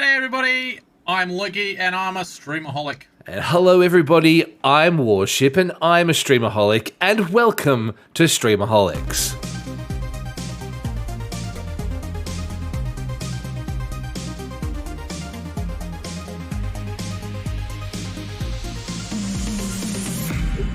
G'day everybody, I'm Lukey and I'm a Streamaholic. And hello everybody, I'm Warship and I'm a Streamaholic, and welcome to Streamaholics.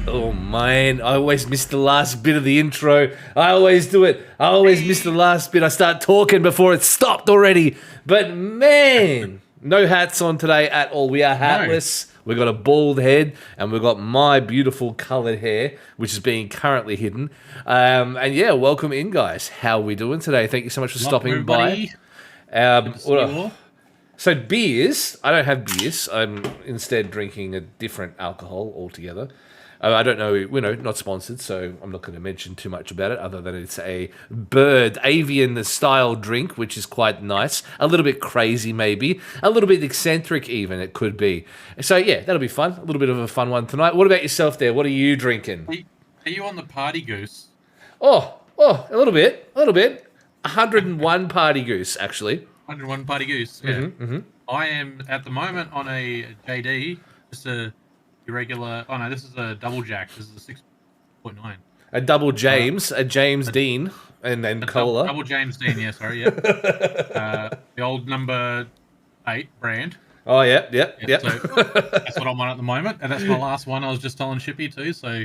Oh man, I always miss the last bit of the intro. I always do it. I always miss the last bit. I start talking before it's stopped already. But man, no hats on today at all. We are hatless. No. We've got a bald head and we've got my beautiful coloured hair, which is being currently hidden. And yeah, welcome in, guys. How are we doing today? Thank you so much for stopping by. So beers, I don't have beers. I'm instead drinking a different alcohol altogether. I don't know, not sponsored, so I'm not going to mention too much about it, other than it's a avian-style drink, which is quite nice. A little bit crazy, maybe. A little bit eccentric, even, it could be. So, yeah, that'll be fun. A little bit of a fun one tonight. What about yourself there? What are you drinking? Are you on the Party Goose? Oh, a little bit. 101 Party Goose, actually. 101 Party Goose, yeah. Mm-hmm. I am, at the moment, on a JD, just a... irregular. Oh no, this is a double jack. This is a 6.9. A double James, a James Dean, and then cola. Double James Dean, yeah, sorry, yeah. The old number 8 brand. Oh yeah. So that's what I'm on at the moment, and that's my last one. I was just telling Shippy too, so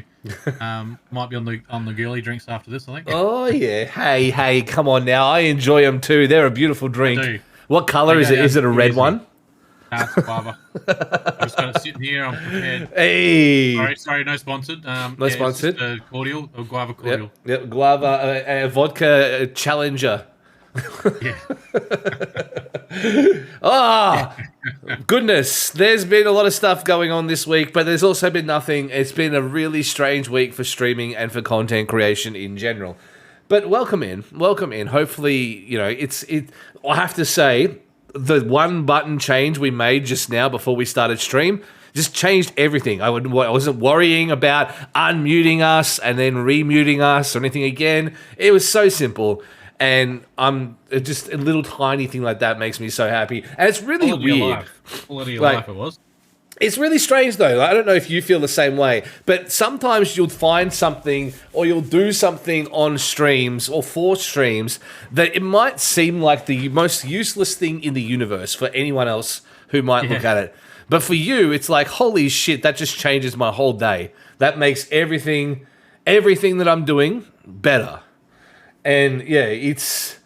might be on the girly drinks after this, I think. Oh yeah, hey, come on now. I enjoy them too. They're a beautiful drink. I do. What color is it? Is it a red one? It's guava. I'm just going to sit here. I'm prepared. Hey. Sorry, no sponsored. No sponsored. It's just cordial, or guava cordial. Yep. Guava, vodka challenger. Yeah. Goodness. There's been a lot of stuff going on this week, but there's also been nothing. It's been a really strange week for streaming and for content creation in general. But welcome in. Hopefully, I have to say, the one button change we made just now before we started stream just changed everything. I wasn't worrying about unmuting us and then remuting us or anything again. It was so simple, and just a little tiny thing like that makes me so happy. And it's really weird. Quality of life it was. It's really strange, though. I don't know if you feel the same way, but sometimes you'll find something or you'll do something on streams or for streams that it might seem like the most useless thing in the universe for anyone else who might look at it. But for you, it's like, holy shit, that just changes my whole day. That makes everything that I'm doing better. And yeah, it's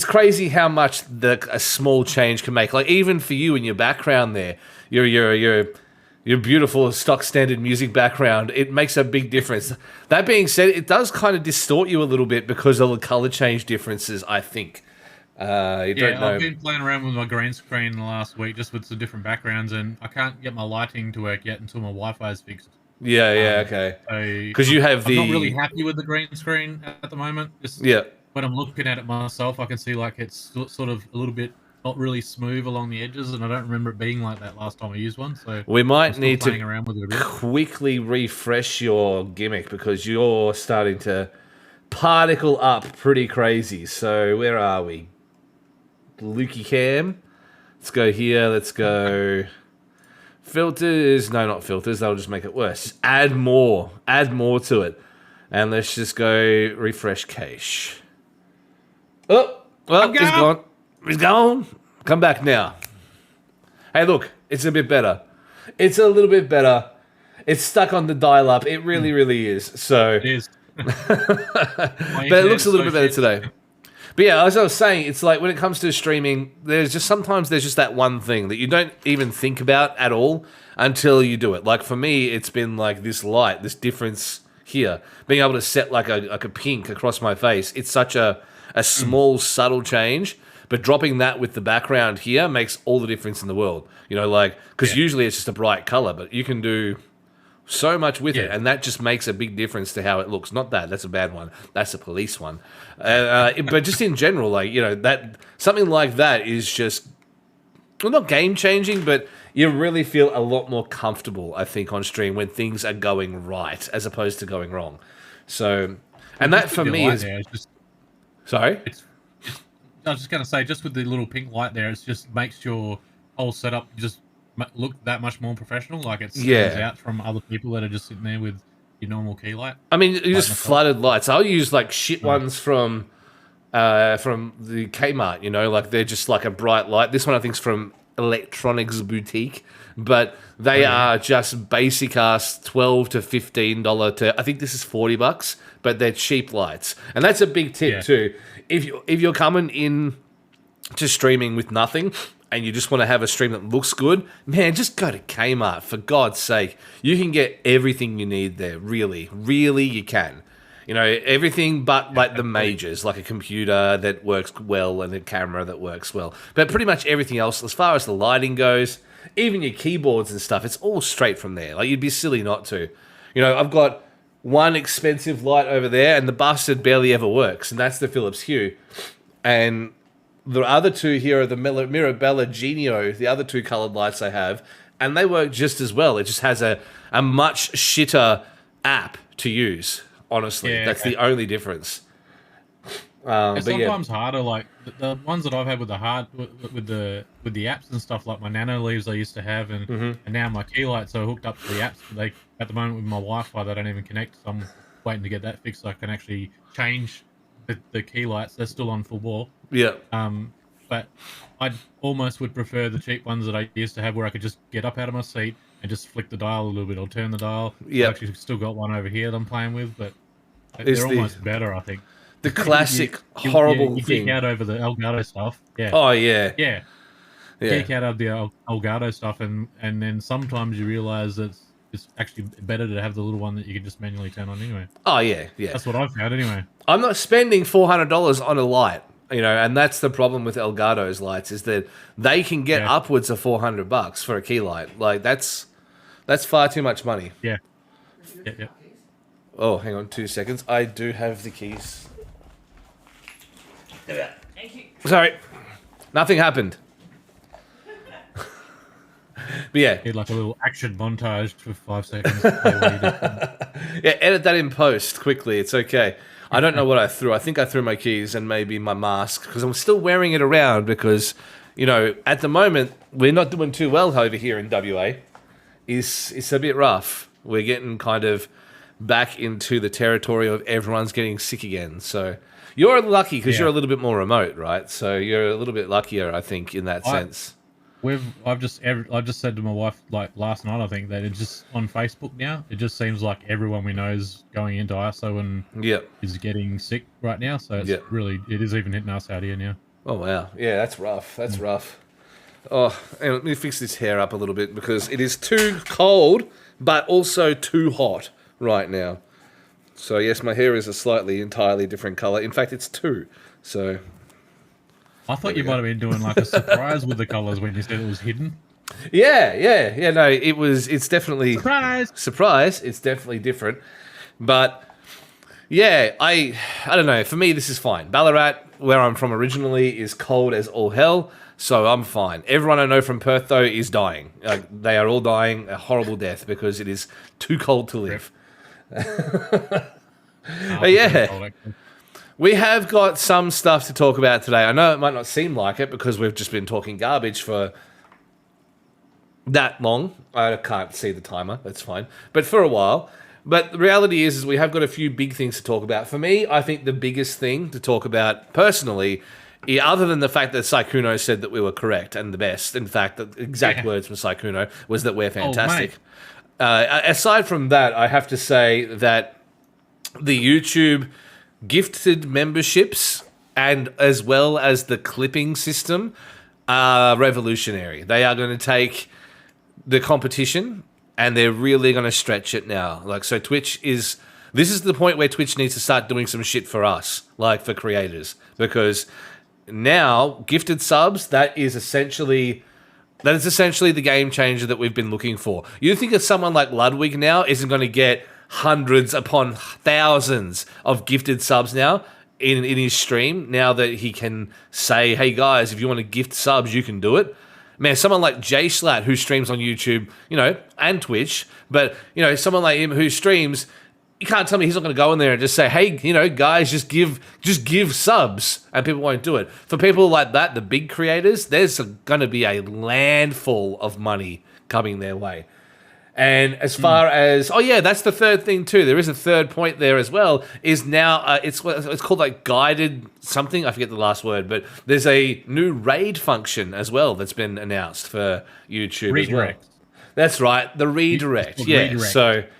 crazy how much a small change can make. Like even for you in your background there, your beautiful stock standard music background, it makes a big difference. That being said, it does kind of distort you a little bit because of the color change differences, I think. I've been playing around with my green screen the last week just with some different backgrounds, and I can't get my lighting to work yet until my Wi-Fi is fixed. Okay. Because you have I'm not really happy with the green screen at the moment. When I'm looking at it myself, I can see like it's sort of a little bit not really smooth along the edges, and I don't remember it being like that last time I used one. So we might need to quickly refresh your gimmick because you're starting to particle up pretty crazy. So where are we? Lukey Cam. Let's go here. Let's go filters. No, not filters. That'll just make it worse. Add more to it, and let's just go refresh cache. Oh, well, he's gone. He's gone. Come back now. Hey, look, it's a bit better. It's a little bit better. It's stuck on the dial-up. It really, really is. So it is. But it looks a little bit better today. But yeah, as I was saying, it's like when it comes to streaming, sometimes there's just that one thing that you don't even think about at all until you do it. Like for me, it's been like this light, this difference here. Being able to set like a pink across my face. It's such a small, subtle change. But dropping that with the background here makes all the difference in the world. Because usually it's just a bright color, but you can do so much with it, and that just makes a big difference to how it looks. Not that's a bad one. That's a police one. But just in general, that something like that is just not game changing, but you really feel a lot more comfortable, I think, on stream when things are going right as opposed to going wrong. So, and that for me is. Sorry. I was just going to say, just with the little pink light there, it just makes your whole setup just look that much more professional. Like it stands out from other people that are just sitting there with your normal key light. I mean, you just flooded lights. I'll use like shit ones from the Kmart, you know, like they're just like a bright light. This one I think is from Electronics Boutique, but they are just basic ass $12 to $15 to I think this is $40, but they're cheap lights. And that's a big tip too. If you're coming in to streaming with nothing and you just want to have a stream that looks good, man, just go to Kmart, for God's sake. You can get everything you need there, really. Really, you can. You know, everything but like the majors, like a computer that works well and a camera that works well. But pretty much everything else, as far as the lighting goes, even your keyboards and stuff, it's all straight from there. Like, you'd be silly not to. You know, I've got one expensive light over there, and the bastard barely ever works, and that's the Philips Hue. And the other two here are the Mirabella Genio, the other two coloured lights I have, and they work just as well. It just has a much shitter app to use, honestly. That's the only difference. It's sometimes harder, like the ones that I've had with the apps and stuff, like my nano leaves I used to have, and now my key lights are hooked up to the apps. But at the moment with my Wi-Fi, they don't even connect. So I'm waiting to get that fixed so I can actually change the key lights. They're still on full bore. Yeah. But I almost would prefer the cheap ones that I used to have, where I could just get up out of my seat and just flick the dial a little bit or turn the dial. Yeah. I've actually still got one over here that I'm playing with, but they're almost better, I think. The classic horrible you thing. geek out over the Elgato stuff. Yeah. Oh, yeah. Yeah. Geek out over the Elgato stuff, and then sometimes you realize that it's actually better to have the little one that you can just manually turn on anyway. Oh, yeah, yeah. That's what I've found anyway. I'm not spending $400 on a light, you know, and that's the problem with Elgato's lights, is that they can get upwards of $400 for a key light. Like, that's far too much money. Yeah. Oh, hang on 2 seconds. I do have the keys. Thank you. Sorry, nothing happened. But yeah, Need like a little action montage for 5 seconds. yeah, edit that in post quickly. It's okay. I don't know what I threw. I think I threw my keys and maybe my mask, because I'm still wearing it around because, you know, at the moment we're not doing too well over here in WA. It's a bit rough. We're getting kind of back into the territory of everyone's getting sick again. So you're lucky because you're a little bit more remote, right? So you're a little bit luckier, I think, in that sense. I've just said to my wife, like last night, I think, that it's just on Facebook now. It just seems like everyone we know is going into ISO and is getting sick right now. So it's really, it is even hitting us out here now. Oh wow, yeah, that's rough. That's rough. Oh, and let me fix this hair up a little bit because it is too cold, but also too hot right now. So yes, my hair is a entirely different color. In fact, it's two. So I thought you might have been doing like a surprise with the colors when you said it was hidden. Yeah. No, it's definitely surprise. It's definitely different, but yeah, I don't know. For me, this is fine. Ballarat, where I'm from originally, is cold as all hell, so I'm fine. Everyone I know from Perth though is dying. Like, they are all dying a horrible death because it is too cold to live. But yeah, we have got some stuff to talk about today. I know it might not seem like it because we've just been talking garbage for that long. I can't see the timer. That's fine. But for a while. But the reality is we have got a few big things to talk about. For me, I think the biggest thing to talk about personally, other than the fact that Sykkuno said that we were correct and the best, in fact, the exact words from Sykkuno was that we're fantastic. Aside from that, I have to say that the YouTube gifted memberships and as well as the clipping system are revolutionary. They are going to take the competition and they're really going to stretch it now. Like, so this is the point where Twitch needs to start doing some shit for us, like for creators, because now gifted subs, that is essentially the game changer that we've been looking for. You think of someone like Ludwig now isn't going to get hundreds upon thousands of gifted subs now in his stream, now that he can say, hey guys, if you want to gift subs, you can do it. Man, someone like Jay Slat, who streams on YouTube, you know, and Twitch, but, you know, someone like him who streams, You can't tell me he's not going to go in there and just say, hey, guys, just give subs, and people won't do it. For people like that, the big creators, there's going to be a landful of money coming their way. And as far as, that's the third thing too. There is a third point there as well. Is now it's called like guided something. I forget the last word, but there's a new raid function as well that's been announced for YouTube. Redirect. As well. That's right, the redirect. Yeah. Redirect.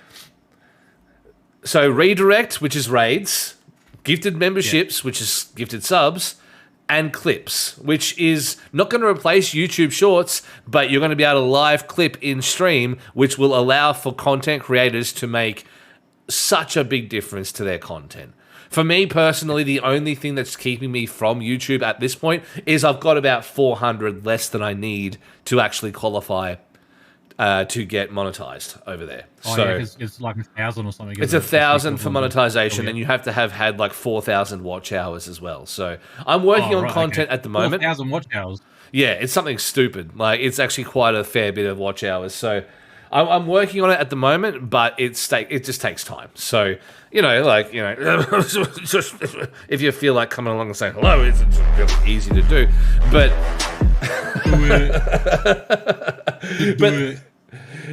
So redirect, which is raids, gifted memberships, which is gifted subs, and clips, which is not going to replace YouTube Shorts, but you're going to be able to live clip in stream, which will allow for content creators to make such a big difference to their content. For me personally, the only thing that's keeping me from YouTube at this point is I've got about 400 less than I need to actually qualify to get monetized over there. It's like 1,000 or something. It's 1,000 for monetization, and you have to have had like 4,000 watch hours as well. So I'm working on content at the moment. 4,000 watch hours. Yeah, it's something stupid. Like it's actually quite a fair bit of watch hours. So I'm working on it at the moment, but it just takes time. So if you feel like coming along and saying hello, it's really easy to do. But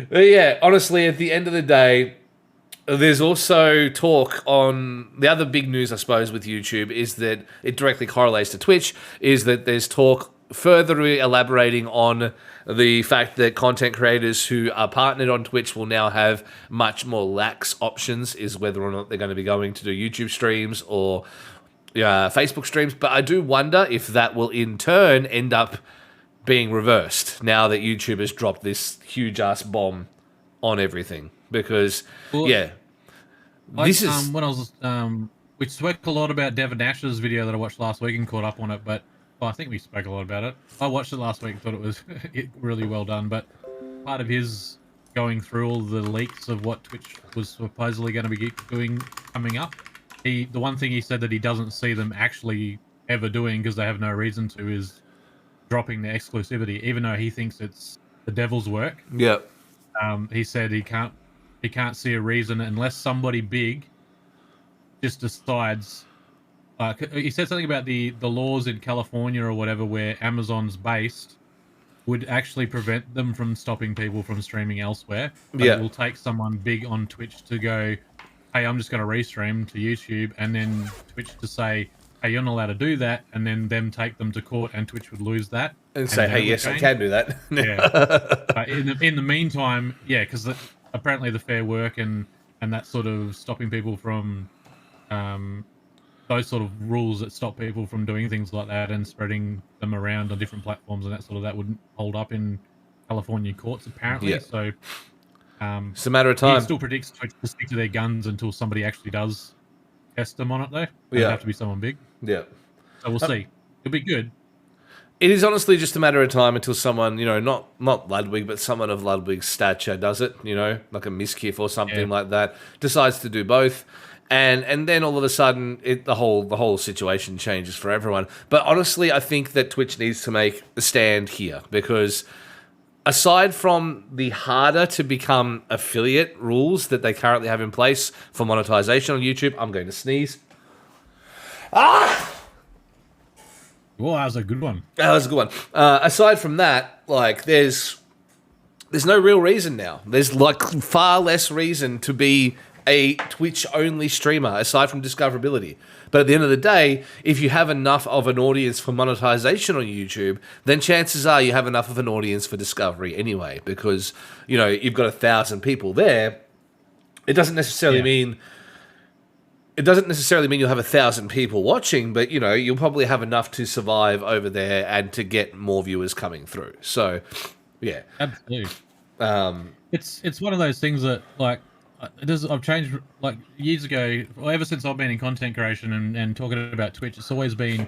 but yeah, honestly, at the end of the day, there's also talk on the other big news, I suppose, with YouTube is that it directly correlates to Twitch, is that there's talk further elaborating on the fact that content creators who are partnered on Twitch will now have much more lax options, is whether or not they're going to be going to do YouTube streams or Facebook streams. But I do wonder if that will in turn end up being reversed now that YouTube has dropped this huge-ass bomb on everything. Because, this is... When I was... we spoke a lot about Devin Nash's video that I watched last week and caught up on it, but I think we spoke a lot about it. I watched it last week and thought it was really well done, but part of his going through all the leaks of what Twitch was supposedly going to be doing coming up, the one thing he said that he doesn't see them actually ever doing, because they have no reason to, is dropping the exclusivity, even though he thinks it's the devil's work. Yeah. He said he can't see a reason unless somebody big just decides. He said something about the laws in California or whatever, where Amazon's based, would actually prevent them from stopping people from streaming elsewhere. But it will take someone big on Twitch to go, hey, I'm just going to restream to YouTube, and then Twitch to say, hey, you're not allowed to do that, and then them take them to court, and Twitch would lose that. And say, hey, yes, I can do that. Yeah. In the meantime, because apparently the Fair Work and that sort of stopping people from those sort of rules that stop people from doing things like that and spreading them around on different platforms and that wouldn't hold up in California courts, apparently. Yeah. So it's a matter of time. He still predicts Twitch to stick to their guns until somebody actually does test them on it, though. It'd have to be someone big. Yeah. So we'll see. It'll be good. It is honestly just a matter of time until someone, not Ludwig, but someone of Ludwig's stature does it, like a Miskiff or something like that, decides to do both. And then all of a sudden, the whole situation changes for everyone. But honestly, I think that Twitch needs to make a stand here, because aside from the harder to become affiliate rules that they currently have in place for monetization on YouTube, I'm going to sneeze. Well, that was a good one. That was a good one. Aside from that, there's no real reason now. There's far less reason to be a Twitch-only streamer, aside from discoverability. But at the end of the day, if you have enough of an audience for monetization on YouTube, then chances are you have enough of an audience for discovery anyway, because, you've got 1,000 people there. It doesn't necessarily mean... It doesn't necessarily mean you'll have 1,000 people watching, but, you'll probably have enough to survive over there and to get more viewers coming through. So, yeah. Absolutely. It's one of those things that, I've changed, years ago, ever since I've been in content creation and talking about Twitch, it's always been,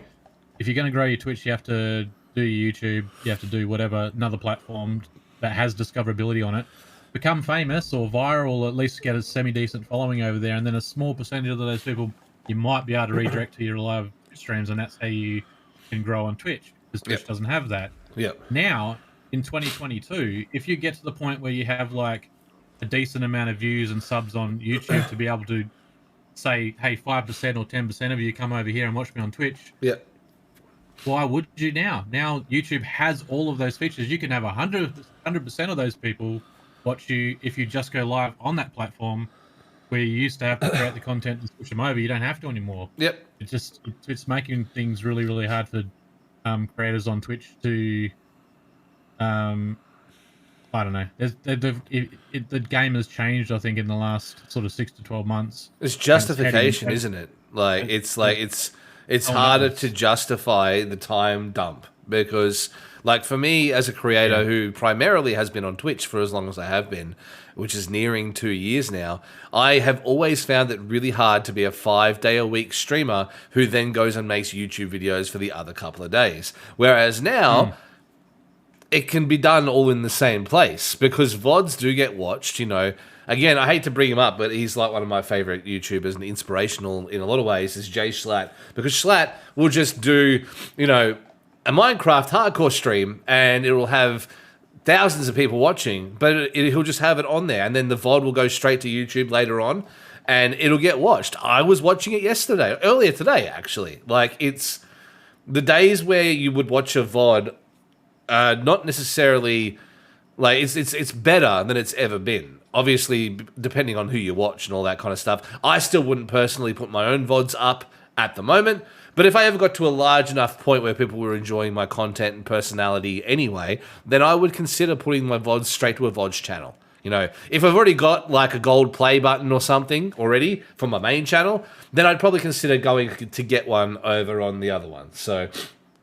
if you're going to grow your Twitch, you have to do YouTube, you have to do whatever, another platform that has discoverability on it. Become famous or viral, or at least get a semi-decent following over there, and then a small percentage of those people you might be able to redirect to your live streams, and that's how you can grow on Twitch, because Twitch doesn't have that. Yeah. Now, in 2022, if you get to the point where you have 1 a decent amount of views and subs on YouTube to be able to say, hey, 5% or 10% of you come over here and watch me on Twitch. Yeah. Why would you now? Now YouTube has all of those features. You can have 100% of those people watch you if you just go live on that platform, where you used to have to create the content and switch them over. You don't have to anymore. Yep. It's making things really, really hard for creators on Twitch to I don't know. The game has changed, I think, in the last sort of 6 to 12 months. It's justification, isn't it? It's harder to justify the time dump because, like, for me as a creator who primarily has been on Twitch for as long as I have been, which is nearing 2 years now, I have always found it really hard to be a 5-day-a-week streamer who then goes and makes YouTube videos for the other couple of days. Whereas now, it can be done all in the same place because VODs do get watched, you know. Again, I hate to bring him up, but he's like one of my favorite YouTubers and inspirational in a lot of ways is Jay Schlatt, because Schlatt will just do, you know, a Minecraft hardcore stream and it will have thousands of people watching, but he'll just have it on there and then the VOD will go straight to YouTube later on and it'll get watched. I was watching it earlier today, actually. Like, it's the days where you would watch a VOD, not necessarily, like, it's better than it's ever been. Obviously, depending on who you watch and all that kind of stuff. I still wouldn't personally put my own VODs up at the moment, but if I ever got to a large enough point where people were enjoying my content and personality anyway, then I would consider putting my VODs straight to a VODs channel. You know, if I've already got like a gold play button or something already for my main channel, then I'd probably consider going to get one over on the other one. So,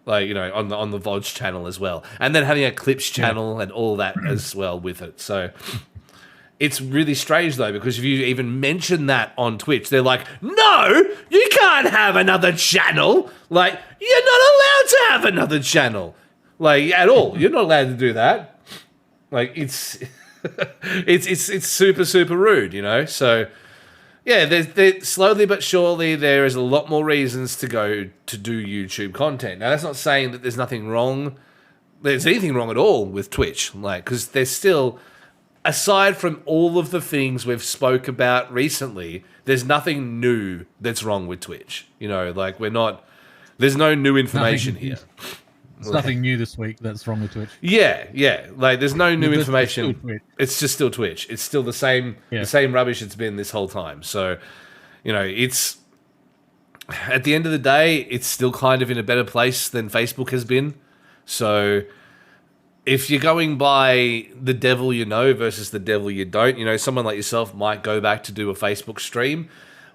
like, you know, on the VODs channel as well. And then having a clips channel and all that as well with it. So it's really strange, though, because if you even mention that on Twitch, they're like, no, you can't have another channel. Like, you're not allowed to have another channel. Like, at all. You're not allowed to do that. Like, it's it's super, super rude, you know? So, yeah, there's slowly but surely there is a lot more reasons to go to do YouTube content. Now, that's not saying that there's nothing wrong. There's anything wrong at all with Twitch. Like, because there's still, aside from all of the things we've spoke about recently, there's nothing new that's wrong with Twitch. You know, like, there's no new information here. There's nothing new this week that's wrong with Twitch. Yeah. Like, there's no new information. It's just still Twitch. It's still the same rubbish it's been this whole time. So, you know, it's, at the end of the day, it's still kind of in a better place than Facebook has been. So, if you're going by the devil you know versus the devil you don't, you know, someone like yourself might go back to do a Facebook stream,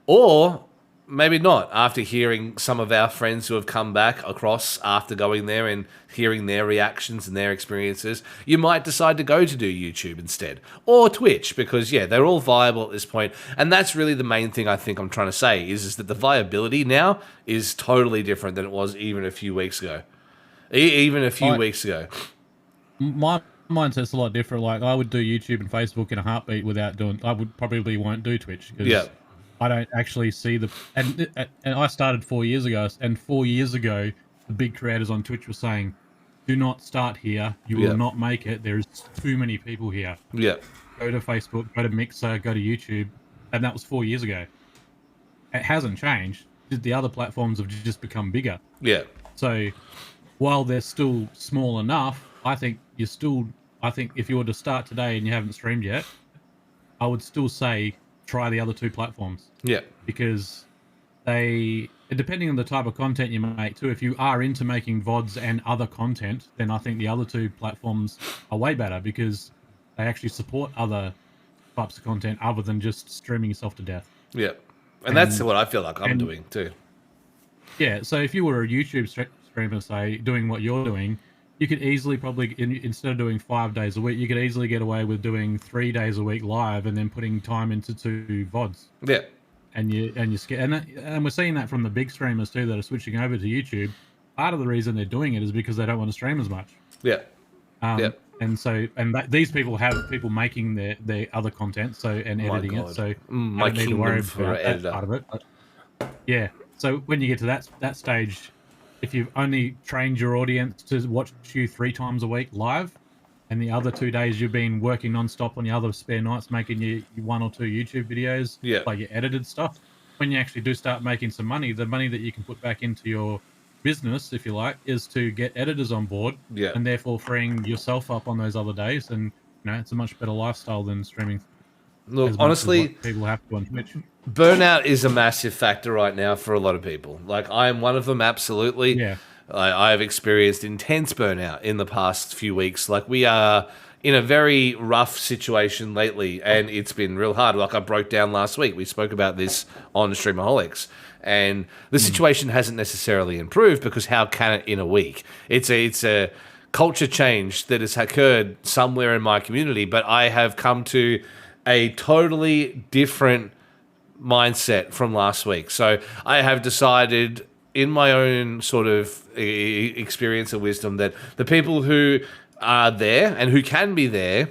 or maybe not, after hearing some of our friends who have come back across after going there and hearing their reactions and their experiences. You might decide to go to do YouTube instead, or Twitch, because, yeah, they're all viable at this point. And that's really the main thing I think I'm trying to say, is that the viability now is totally different than it was even a few weeks ago. Weeks ago. My mindset's a lot different. Like, I would do YouTube and Facebook in a heartbeat without doing, I would probably won't do Twitch, because I don't actually see and I started 4 years ago, and 4 years ago, the big creators on Twitch were saying, do not start here. You will not make it. There's too many people here. Yeah. Go to Facebook, go to Mixer, go to YouTube. And that was 4 years ago. It hasn't changed. The other platforms have just become bigger. Yeah. So while they're still small enough, I think if you were to start today and you haven't streamed yet, I would still say try the other two platforms. Yeah. Because depending on the type of content you make too, if you are into making VODs and other content, then I think the other two platforms are way better, because they actually support other types of content other than just streaming yourself to death. Yeah. And that's what I feel like I'm doing too. Yeah. So if you were a YouTube streamer, say, doing what you're doing, you could easily instead of doing 5 days a week, you could easily get away with doing 3 days a week live and then putting time into 2 VODs. Yeah. And we're seeing that from the big streamers too that are switching over to YouTube. Part of the reason they're doing it is because they don't want to stream as much. Yeah. And so, these people have people making their other content, and editing it. So I don't need to worry about that part of it. But, yeah. So when you get to that stage, if you've only trained your audience to watch you 3 times a week live, and the other 2 days you've been working nonstop on your other spare nights making your 1 or 2 YouTube videos, like your edited stuff. When you actually do start making some money, the money that you can put back into your business, if you like, is to get editors on board, and therefore freeing yourself up on those other days. And it's a much better lifestyle than streaming. Look, honestly, people have to on Twitch. Burnout is a massive factor right now for a lot of people. Like, I am one of them, absolutely. Yeah. I have experienced intense burnout in the past few weeks. Like, we are in a very rough situation lately, and it's been real hard. Like, I broke down last week. We spoke about this on Streamaholics, and the situation hasn't necessarily improved, because how can it in a week? It's a culture change that has occurred somewhere in my community, but I have come to a totally different mindset from last week. So I have decided, in my own sort of experience and wisdom, that the people who are there and who can be there,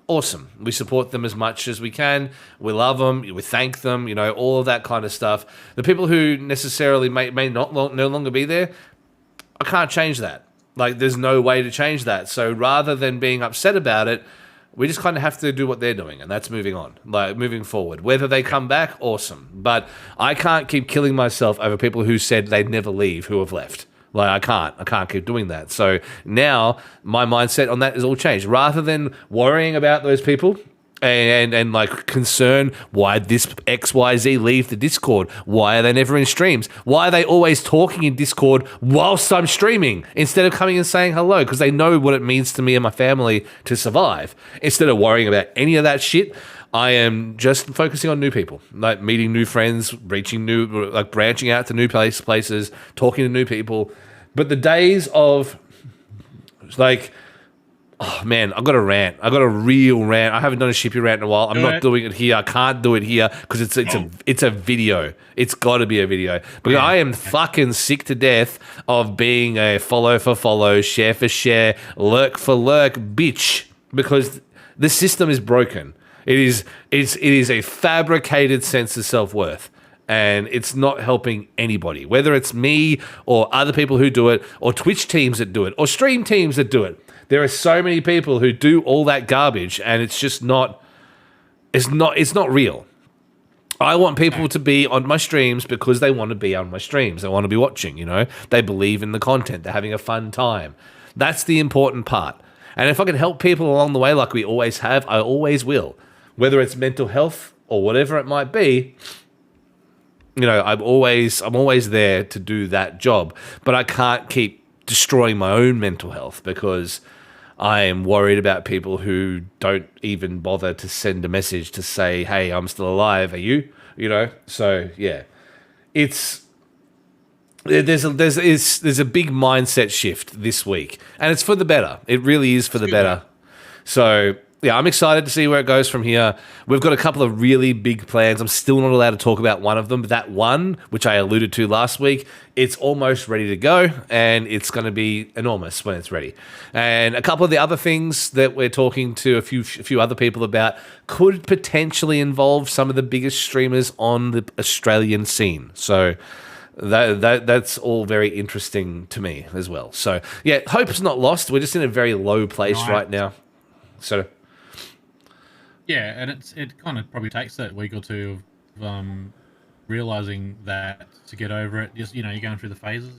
awesome. We support them as much as we can. We love them. We thank them. All of that kind of stuff. The people who necessarily may not no longer be there, I can't change that. Like, there's no way to change that. So rather than being upset about it, we just kind of have to do what they're doing, and that's moving on, like moving forward. Whether they come back, awesome. But I can't keep killing myself over people who said they'd never leave, who have left. Like, I can't keep doing that. So now my mindset on that is all changed. Rather than worrying about those people and like concern, why this XYZ leave the Discord? Why are they never in streams? Why are they always talking in Discord whilst I'm streaming instead of coming and saying hello? Because they know what it means to me and my family to survive. Instead of worrying about any of that shit, I am just focusing on new people, like meeting new friends, branching out to new places, talking to new people. But the days of, like, oh man, I've got a rant. I got a real rant. I haven't done a Shippy rant in a while. I'm not doing it here. I can't do it here because it's a video. It's got to be a video. Because I am fucking sick to death of being a follow for follow, share for share, lurk for lurk bitch. Because the system is broken. It is a fabricated sense of self-worth. And it's not helping anybody, whether it's me or other people who do it, or Twitch teams that do it, or stream teams that do it. There are so many people who do all that garbage, and it's just not. It's not real. I want people to be on my streams because they want to be on my streams. They want to be watching. They believe in the content. They're having a fun time. That's the important part. And if I can help people along the way, like we always have, I always will. Whether it's mental health or whatever it might be. I'm always there to do that job, but I can't keep destroying my own mental health because I am worried about people who don't even bother to send a message to say, "Hey, I'm still alive. Are you?" So yeah, there's a big mindset shift this week, and it's for the better. It really is for the better. So. Yeah, I'm excited to see where it goes from here. We've got a couple of really big plans. I'm still not allowed to talk about one of them, but that one, which I alluded to last week, it's almost ready to go, and it's going to be enormous when it's ready. And a couple of the other things that we're talking to a few other people about could potentially involve some of the biggest streamers on the Australian scene. So that's all very interesting to me as well. So yeah, hope's not lost. We're just in a very low place right now. So. Yeah, and it kind of probably takes that week or two of realizing that to get over it. Just you're going through the phases.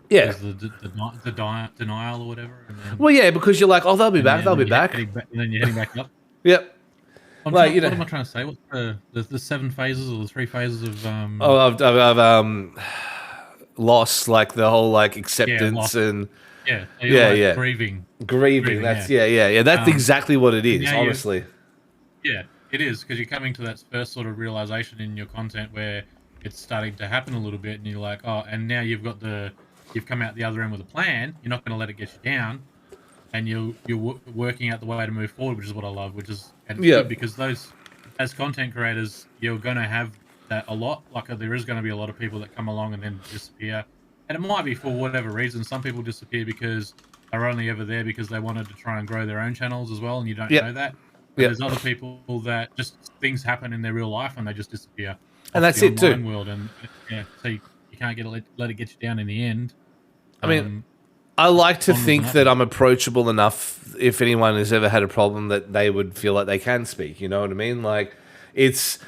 Yeah. The denial or whatever. And then, well, yeah, because you're like, oh, they'll be back. They'll be back. And then you're heading back up. Yep. What am I trying to say? What's the 7 phases or the 3 phases of I've loss, like the whole like acceptance and. Yeah, grieving. That's yeah. That's exactly what it is, honestly. Yeah, it is, because you're coming to that first sort of realization in your content where it's starting to happen a little bit, and you're like, oh, and now you've come out the other end with a plan. You're not going to let it get you down, and you're working out the way to move forward, which is what I love. And it's good because as content creators, you're going to have that a lot. Like there is going to be a lot of people that come along and then disappear. And it might be for whatever reason. Some people disappear because they're only ever there because they wanted to try and grow their own channels as well, and you don't know that. There's other people that just things happen in their real life and they just disappear. And that's it too. World. And so you can't let it get you down in the end. I mean, I like to think that I'm approachable enough. If anyone has ever had a problem, that they would feel like they can speak. You know what I mean? Like, it's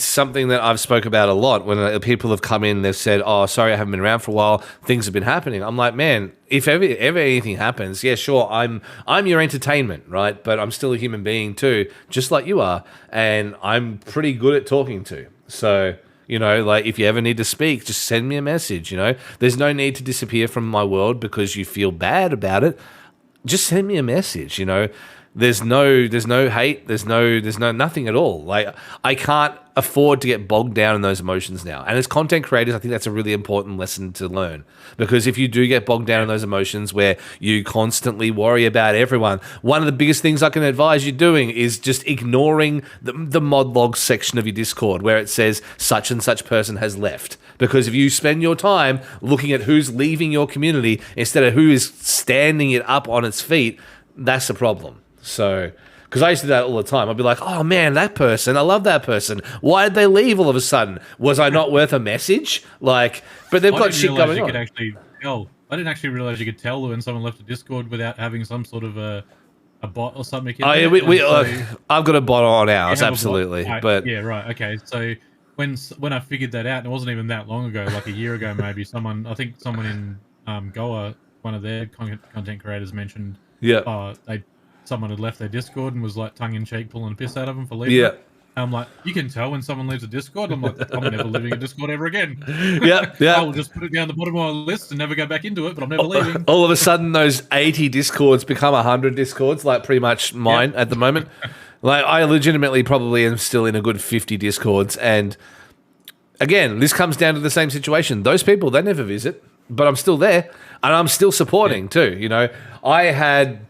something that I've spoke about a lot when people have come in. They've said, "Oh, sorry, I haven't been around for a while. Things have been happening." I'm like, man, if ever anything happens, yeah, sure, I'm your entertainment, right? But I'm still a human being too, just like you are, and I'm pretty good at talking to. So, you know, like, if you ever need to speak, just send me a message. You know, there's no need to disappear from my world because you feel bad about it. Just send me a message. You know, there's no hate. There's no nothing at all. Like, I can't afford to get bogged down in those emotions now. And as content creators, I think that's a really important lesson to learn, because if you do get bogged down in those emotions where you constantly worry about everyone, one of the biggest things I can advise you doing is just ignoring the mod log section of your Discord where it says such and such person has left. Because if you spend your time looking at who's leaving your community instead of who is standing it up on its feet, that's the problem. So, because I used to do that all the time. I'd be like, oh man, that person, I love that person. Why did they leave all of a sudden? Was I not worth a message? Like, but they've got shit going on. I didn't actually realize you could tell when someone left a Discord without having some sort of a bot or something. Oh yeah, I've got a bot on ours, absolutely. But yeah, right, okay. So when I figured that out, and it wasn't even that long ago, like a year ago maybe, someone in Goa, one of their content creators mentioned, someone had left their Discord and was like tongue-in-cheek pulling a piss out of them for leaving. Yeah. I'm like, you can tell when someone leaves a Discord. I'm like, I'm never leaving a Discord ever again. Yeah. I'll just put it down the bottom of my list and never go back into it, but I'm never leaving. All of a sudden, those 80 Discords become 100 Discords, like pretty much mine at the moment. Like, I legitimately probably am still in a good 50 Discords. And again, this comes down to the same situation. Those people, they never visit, but I'm still there and I'm still supporting too. You know, I had...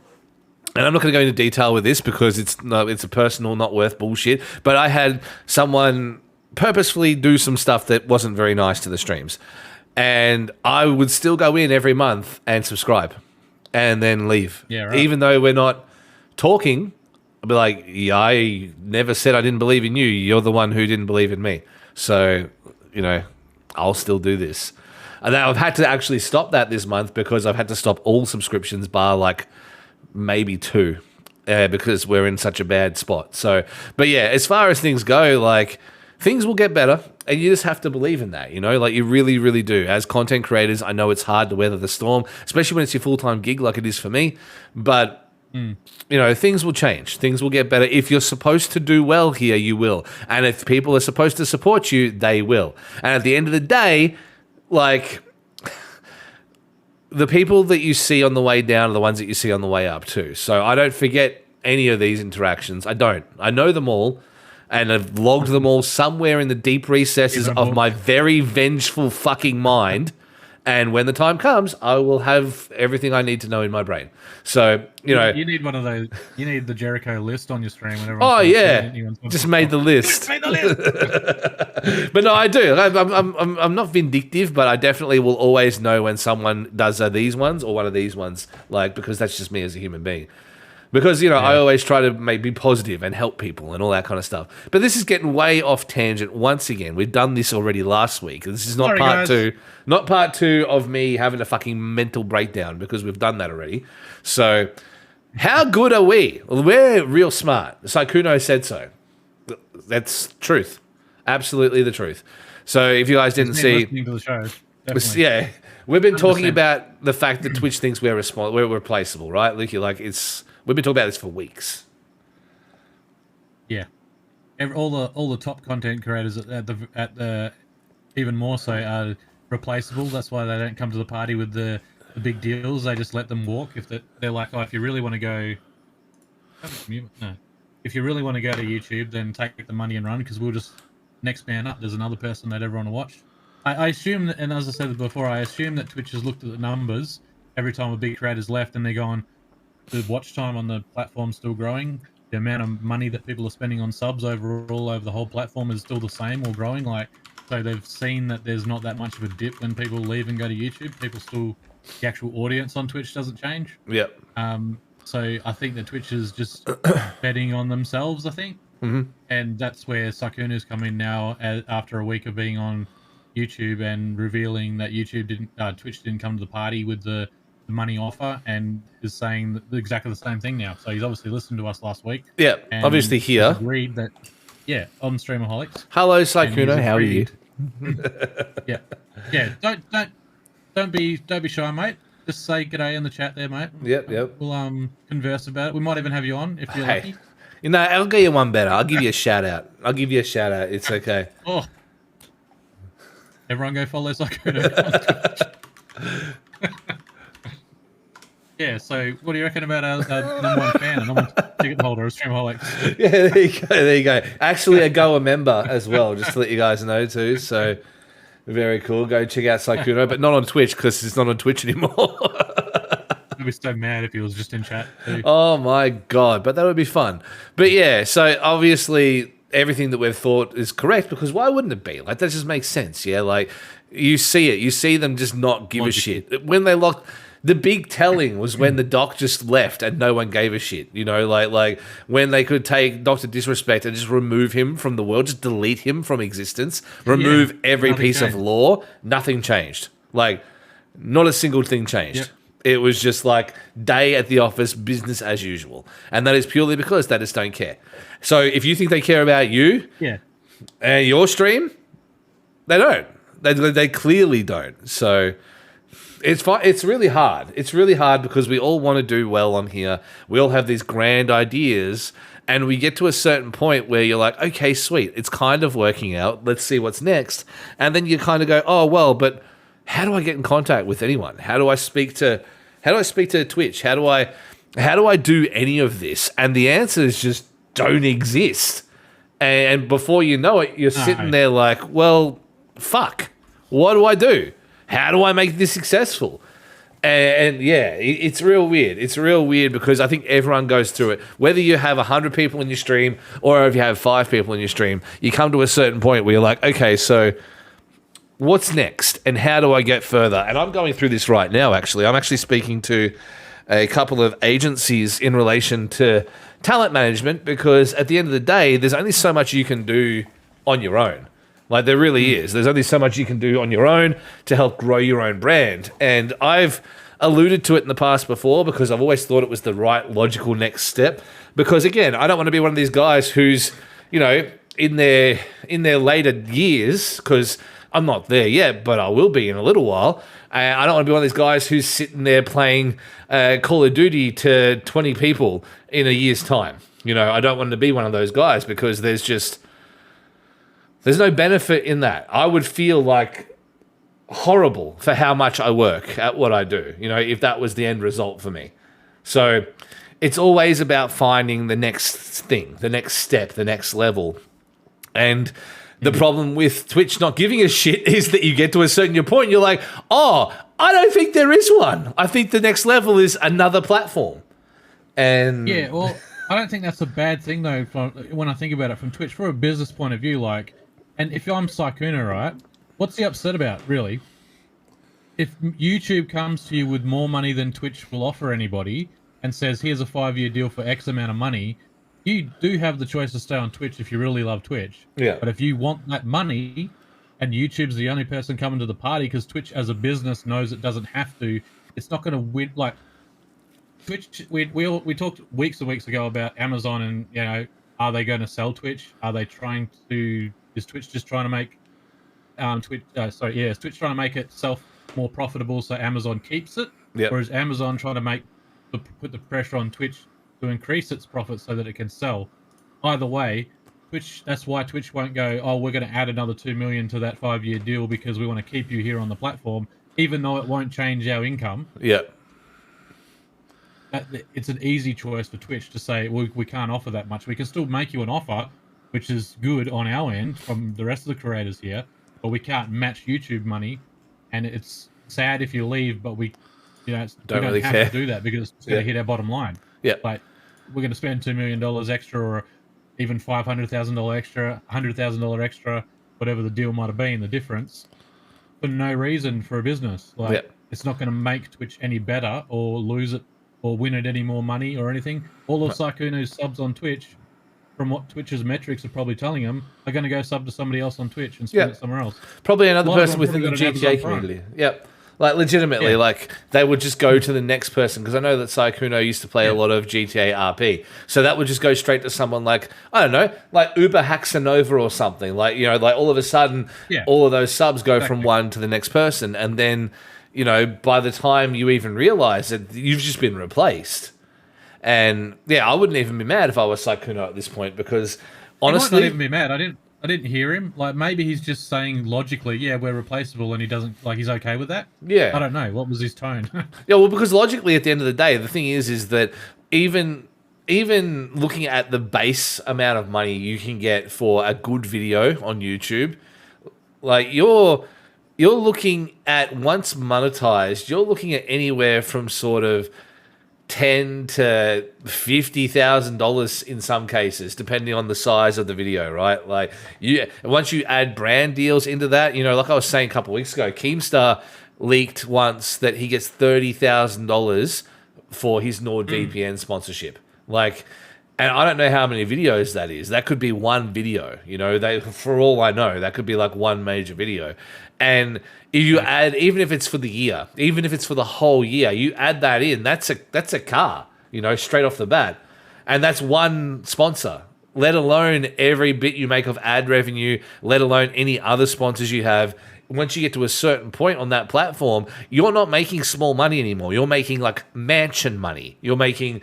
And I'm not going to go into detail with this because it's a personal, not worth bullshit. But I had someone purposefully do some stuff that wasn't very nice to the streams. And I would still go in every month and subscribe and then leave. Yeah, right. Even though we're not talking, I'd be like, yeah, I never said I didn't believe in you. You're the one who didn't believe in me. So, you know, I'll still do this. And then I've had to actually stop that this month because I've had to stop all subscriptions bar like maybe 2 because we're in such a bad spot. So, but yeah, as far as things go, like, things will get better and you just have to believe in that, you know, like you really, really do. As content creators, I know it's hard to weather the storm, especially when it's your full-time gig like it is for me, but you know, things will change. Things will get better. If you're supposed to do well here, you will. And if people are supposed to support you, they will. And at the end of the day, like, the people that you see on the way down are the ones that you see on the way up too. So I don't forget any of these interactions. I don't. I know them all, and I've logged them all somewhere in the deep recesses of my very vengeful fucking mind. And when the time comes, I will have everything I need to know in my brain. So, you know... You need one of those... You need the Jericho list on your stream whenever... Oh, yeah. Just made the list. Made the list. But no, I do. I'm not vindictive, but I definitely will always know when someone does these ones or one of these ones, like, because that's just me as a human being. Because, you know, I always try to be positive and help people and all that kind of stuff. But this is getting way off tangent once again. We've done this already last week. This is not part 2. Not part 2 of me having a fucking mental breakdown, because we've done that already. So, how good are we? Well, we're real smart. Sykkuno said so. That's truth. Absolutely the truth. So, if you guys didn't see... Listening to the show. Definitely. Yeah. We've been talking about the fact that Twitch thinks we're replaceable, right, Lukey? Like, we've been talking about this for weeks. Yeah, all the top content creators at the even more so are replaceable. That's why they don't come to the party with the big deals. They just let them walk. If they're like, oh, if you really want to go, if you really want to go to YouTube, then take the money and run, because we'll just next man up. There's another person that everyone will watch. I assume that, and as I said before, I assume that Twitch has looked at the numbers every time a big creator's left, and they're going, the watch time on the platform's still growing. The amount of money that people are spending on subs overall over the whole platform is still the same or growing. Like, so they've seen that there's not that much of a dip when people leave and go to YouTube. People still, the actual audience on Twitch doesn't change. Yep. So I think that Twitch is just betting on themselves, I think. Mm-hmm. And that's where Sykkuno's come in now after a week of being on YouTube and revealing that Twitch didn't come to the party with the the money offer and is saying exactly the same thing now. So he's obviously listened to us last week. Yeah, obviously here. Agreed that, on Streamaholics. Hello, Sykkuno. How are you? Don't be shy, mate. Just say g'day in the chat there, mate. Yep. We'll converse about it. We might even have you on if you're lucky. You know, I'll get you one better. I'll give you a shout out. It's okay. Oh. Everyone go follow Sykkuno. Yeah, so what do you reckon about our number one fan and number one ticket holder of Streamaholics? Yeah, there you go. Actually, a Goa member as well, just to let you guys know too. So, very cool. Go check out Sykkuno, but not on Twitch because it's not on Twitch anymore. I'd be so mad if he was just in chat too. Oh my God, but that would be fun. But yeah, so obviously everything that we've thought is correct because why wouldn't it be? Like, that just makes sense, yeah? Like, you see them just not give a shit. When they locked... The big telling was when the doc just left and no one gave a shit. You know, like when they could take Dr. Disrespect and just remove him from the world, just delete him from existence, remove every piece of lore, nothing changed. Like, not a single thing changed. Yep. It was just like day at the office, business as usual. And that is purely because they just don't care. So if you think they care about you and your stream, they don't. They clearly don't. So... It's really hard. It's really hard because we all want to do well on here. We all have these grand ideas, and we get to a certain point where you're like, okay, sweet, it's kind of working out. Let's see what's next. And then you kind of go, oh well, but how do I get in contact with anyone? How do I speak to Twitch? How do I do any of this? And the answers just don't exist. And before you know it, you're sitting there like, well, fuck. What do I do? How do I make this successful? And it's real weird. It's real weird because I think everyone goes through it. Whether you have 100 people in your stream or if you have 5 people in your stream, you come to a certain point where you're like, okay, so what's next? And how do I get further? And I'm going through this right now, actually. I'm actually speaking to a couple of agencies in relation to talent management because at the end of the day, there's only so much you can do on your own. Like, there really is. There's only so much you can do on your own to help grow your own brand. And I've alluded to it in the past before because I've always thought it was the right, logical next step. Because, again, I don't want to be one of these guys who's, you know, in their later years, because I'm not there yet, but I will be in a little while. I don't want to be one of these guys who's sitting there playing Call of Duty to 20 people in a year's time. You know, I don't want to be one of those guys because there's no benefit in that. I would feel like horrible for how much I work at what I do, you know, if that was the end result for me. So it's always about finding the next thing, the next step, the next level. And the problem with Twitch not giving a shit is that you get to a certain point and you're like, oh, I don't think there is one. I think the next level is another platform. And yeah, well, I don't think that's a bad thing, though, when I think about it from Twitch. From a business point of view, like, and if I'm Sykkuno, right, what's he upset about, really? If YouTube comes to you with more money than Twitch will offer anybody and says, here's a 5-year deal for X amount of money, you do have the choice to stay on Twitch if you really love Twitch. Yeah. But if you want that money and YouTube's the only person coming to the party because Twitch as a business knows it doesn't have to, it's not going to win. Like, Twitch, we talked weeks and weeks ago about Amazon and, you know, are they going to sell Twitch? Are they trying to... Is Twitch just trying to make is Twitch trying to make itself more profitable so Amazon keeps it? Yep. Or is Amazon trying to put the pressure on Twitch to increase its profits so that it can sell? Either way, that's why Twitch won't go, oh, we're going to add another 2 million to that 5-year deal because we want to keep you here on the platform, even though it won't change our income. Yeah. It's an easy choice for Twitch to say, well, we can't offer that much. We can still make you an offer, which is good on our end from the rest of the creators here, but we can't match YouTube money, and it's sad if you leave, but we don't really have to do that because it's going to hit our bottom line. Yeah, like we're going to spend $2 million extra, or even $500,000 extra, $100,000 extra, whatever the deal might have been, the difference, for no reason for a business. Like it's not going to make Twitch any better or lose it or win it any more money or anything. All of Sykkuno's subs on Twitch, from what Twitch's metrics are probably telling them, are going to go sub to somebody else on Twitch and spend it somewhere else. Probably another person within the GTA community. Yep. Like, legitimately, like, they would just go to the next person. Because I know that Sykkuno used to play a lot of GTA RP. So that would just go straight to someone like, I don't know, like Uber Haxanova or something. Like, you know, like all of a sudden, all of those subs go from one to the next person. And then, you know, by the time you even realize it, you've just been replaced. And, yeah, I wouldn't even be mad if I was Sykkuno at this point. Because, honestly... I might not even be mad. I didn't hear him. Like, maybe he's just saying logically, yeah, we're replaceable, and he doesn't, like, he's okay with that. Yeah. I don't know. What was his tone? Yeah, well, because logically, at the end of the day, the thing is that even looking at the base amount of money you can get for a good video on YouTube, like, you're looking at, once monetized, you're looking at anywhere from sort of $10,000 to $50,000 in some cases, depending on the size of the video, right? Like, once you add brand deals into that, you know, like I was saying a couple of weeks ago, Keemstar leaked once that he gets $30,000 for his NordVPN sponsorship. Like, and I don't know how many videos that is. That could be one video, you know. For all I know, that could be like one major video. And if you add, even if it's for the year, even if it's for the whole year, you add that in, that's a car, you know, straight off the bat. And that's one sponsor, let alone every bit you make of ad revenue, let alone any other sponsors you have. Once you get to a certain point on that platform, you're not making small money anymore. You're making like mansion money. You're making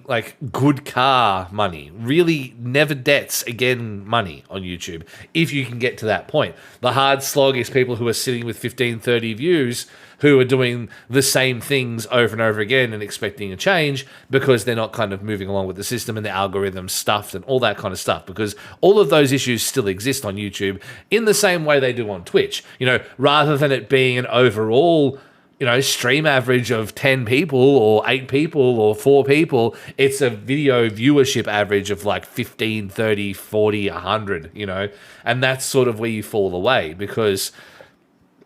like good car money, really never debts again money on YouTube, if you can get to that point. The hard slog is people who are sitting with 15, 30 views who are doing the same things over and over again and expecting a change because they're not kind of moving along with the system and the algorithm stuffed and all that kind of stuff, because all of those issues still exist on YouTube in the same way they do on Twitch. You know, rather than it being an overall, you know, stream average of 10 people or 8 people or 4 people, it's a video viewership average of like 15, 30, 40, 100, you know, and that's sort of where you fall away, because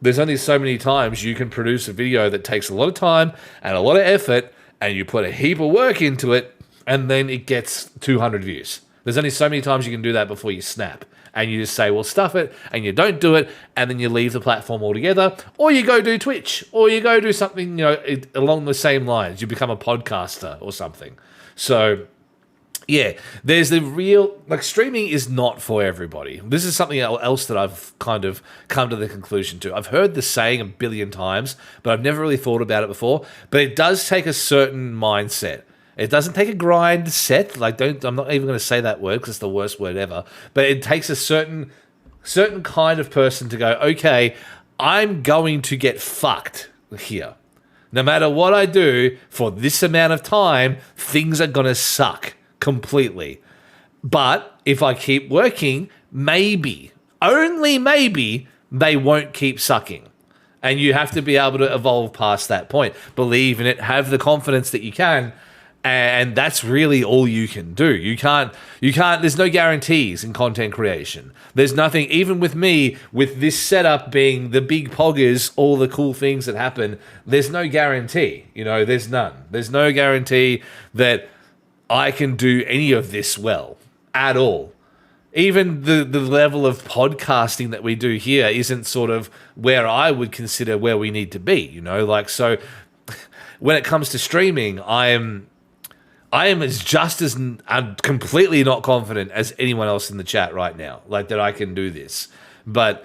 there's only so many times you can produce a video that takes a lot of time and a lot of effort, and you put a heap of work into it, and then it gets 200 views. There's only so many times you can do that before you snap. And you just say, well, stuff it, and you don't do it, and then you leave the platform altogether, or you go do Twitch, or you go do something, you know, along the same lines. You become a podcaster or something. So, yeah, there's the real, like, streaming is not for everybody. This is something else that I've kind of come to the conclusion to. I've heard the saying a billion times, but I've never really thought about it before. But it does take a certain mindset. It doesn't take a grind set. Like, I'm not even going to say that word because it's the worst word ever. But it takes a certain kind of person to go, okay, I'm going to get fucked here. No matter what I do for this amount of time, things are going to suck completely. But if I keep working, maybe, only maybe, they won't keep sucking. And you have to be able to evolve past that point. Believe in it. Have the confidence that you can. And that's really all you can do. You can't, there's no guarantees in content creation. There's nothing, even with me, with this setup being the big poggers, all the cool things that happen, there's no guarantee, you know, there's none. There's no guarantee that I can do any of this well at all. Even the level of podcasting that we do here isn't sort of where I would consider where we need to be, you know, like, so when it comes to streaming, I am I'm completely not confident as anyone else in the chat right now, like that I can do this. But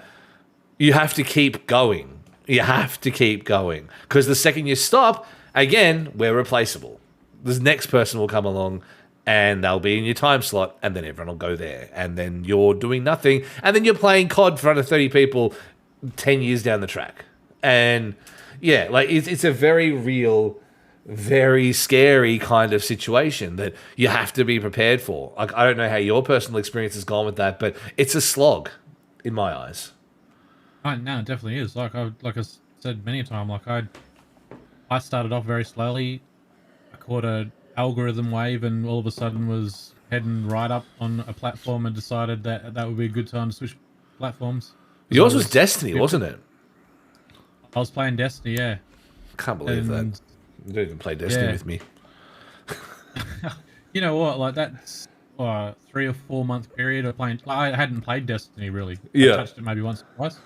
you have to keep going. You have to keep going. Because the second you stop, again, we're replaceable. The next person will come along and they'll be in your time slot, and then everyone will go there. And then you're doing nothing. And then you're playing COD in front of 30 people 10 years down the track. And yeah, like it's a very real, very scary kind of situation that you have to be prepared for. Like, I don't know how your personal experience has gone with that, but it's a slog in my eyes. No, it definitely is. Like I said many a time, like I started off very slowly. I caught a algorithm wave and all of a sudden was heading right up on a platform and decided that would be a good time to switch platforms. Yours was Destiny, wasn't it? I was playing Destiny, yeah. Can't believe that. You don't even play Destiny with me. You know what? Like, that's 3 or 4 month period of playing. I hadn't played Destiny really. Yeah. I touched it maybe once or twice.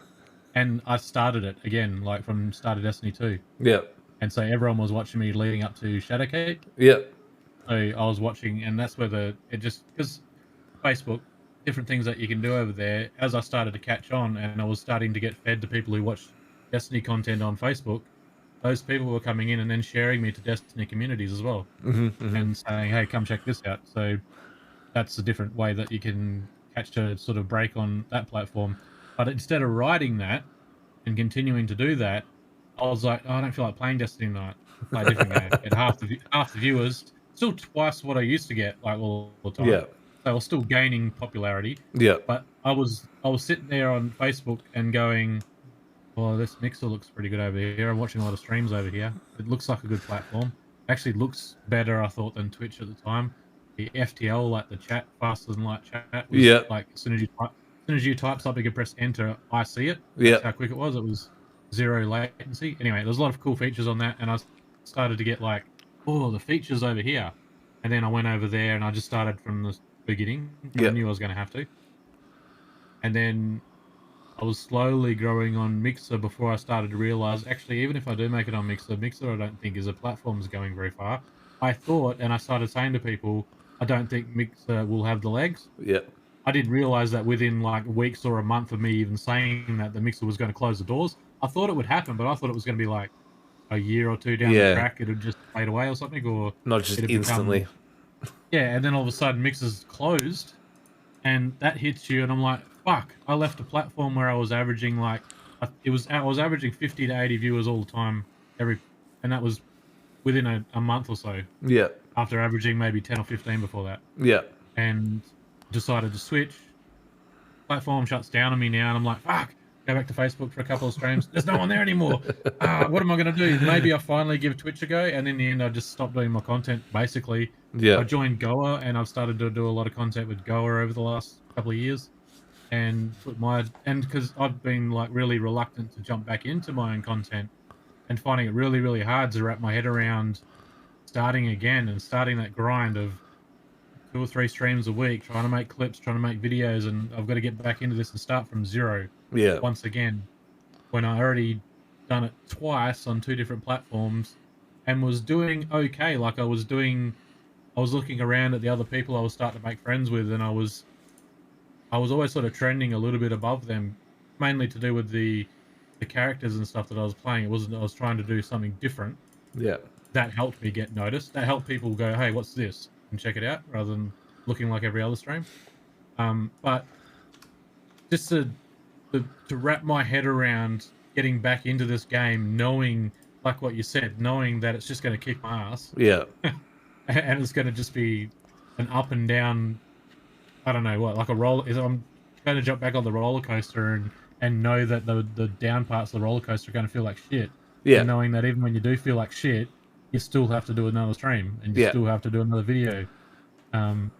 and I started it again, like from start of Destiny 2. Yeah. And so everyone was watching me leading up to Shadowkeep. Yeah. So I was watching, and that's where because Facebook, different things that you can do over there. As I started to catch on, and I was starting to get fed to people who watch Destiny content on Facebook, those people were coming in and then sharing me to Destiny communities as well, and saying, "Hey, come check this out." So that's a different way that you can catch a sort of break on that platform. But instead of writing that and continuing to do that, I was like, oh, I don't feel like playing Destiny tonight. I'll play a different game. Get half the viewers, still twice what I used to get, like all the time. Yeah. So I was still gaining popularity. Yeah. But I was sitting there on Facebook and going, well, this Mixer looks pretty good over here. I'm watching a lot of streams over here. It looks like a good platform. Actually looks better, I thought, than Twitch at the time. The FTL, like the chat, faster than light chat, was like as soon as you type something and press enter, I see it. That's how quick it was. It was 0 latency. Anyway, there's a lot of cool features on that, and I started to get like, oh, the features over here. And then I went over there and I just started from the beginning. I knew I was going to have to. And then I was slowly growing on Mixer before I started to realize, actually, even if I do make it on Mixer I don't think as a platform is going very far. I thought, and I started saying to people, I don't think Mixer will have the legs. Yeah. I didn't realize that within like weeks or a month of me even saying that the Mixer was going to close the doors. I thought it would happen, but I thought it was going to be like a year or two down the track. It would just fade away or something, or not just instantly. And then all of a sudden Mixer's closed, and that hits you, and I'm like, fuck! I left a platform where I was averaging like I was averaging 50 to 80 viewers all the time and that was within a month or so. Yeah. After averaging maybe 10 or 15 before that. Yeah. And decided to switch. Platform shuts down on me now, and I'm like, fuck, go back to Facebook for a couple of streams. There's no one there anymore. What am I going to do? Maybe I finally give Twitch a go, and in the end, I just stopped doing my content, basically. Yeah. I joined Goa, and I've started to do a lot of content with Goa over the last couple of years. And because I've been like really reluctant to jump back into my own content and finding it really, really hard to wrap my head around starting again and starting that grind of 2 or 3 streams a week, trying to make clips, trying to make videos, and I've got to get back into this and start from zero once again, when I already done it twice on 2 different platforms and was doing okay. Like I was looking around at the other people I was starting to make friends with, and I was always sort of trending a little bit above them, mainly to do with the characters and stuff that I was playing. I was trying to do something different. Yeah. That helped me get noticed. That helped people go, hey, what's this? And check it out, rather than looking like every other stream. But just to wrap my head around getting back into this game, knowing, like what you said, knowing that it's just going to kick my ass. Yeah. And it's going to just be an up and down, I don't know what, like a roller. I'm going to jump back on the roller coaster and know that the down parts of the roller coaster are going to feel like shit. Yeah. And knowing that even when you do feel like shit, you still have to do another stream, and you still have to do another video,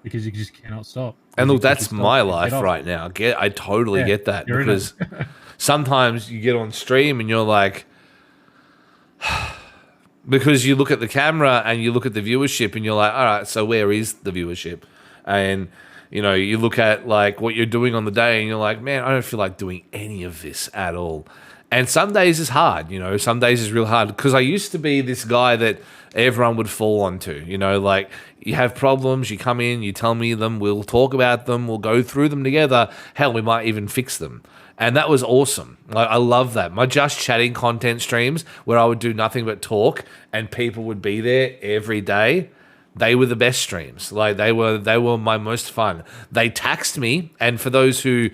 because you just cannot stop. And look, that's my life right now. I totally get that, because sometimes you get on stream and you're like, because you look at the camera and you look at the viewership and you're like, all right, so where is the viewership? And you look at like what you're doing on the day and you're like, man, I don't feel like doing any of this at all. And some days is hard, some days is real hard, because I used to be this guy that everyone would fall onto, like you have problems, you come in, you tell me them, we'll talk about them, we'll go through them together. Hell, we might even fix them. And that was awesome. Like, I love that. My Just Chatting content streams where I would do nothing but talk and people would be there every day. They were the best streams. Like they were my most fun. They taxed me, and for those who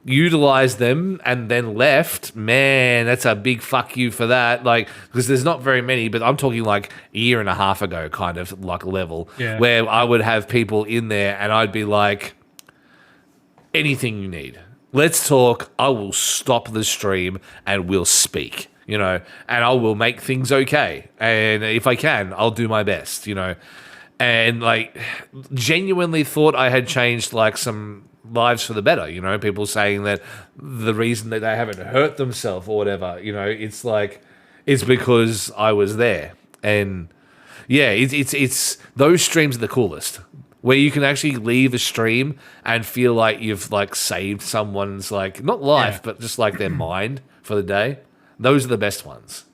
utilized them and then left, man, that's a big fuck you for that. Like, because there's not very many, but I'm talking like a year and a half ago kind of like level, where I would have people in there and I'd be like, anything you need, let's talk. I will stop the stream and we'll speak, and I will make things okay. And if I can, I'll do my best, and like genuinely thought I had changed like some lives for the better, people saying that the reason that they haven't hurt themselves or whatever, it's like, it's because I was there. And yeah, it's those streams are the coolest where you can actually leave a stream and feel like you've like saved someone's like not life, but just like their mind for the day. Those are the best ones.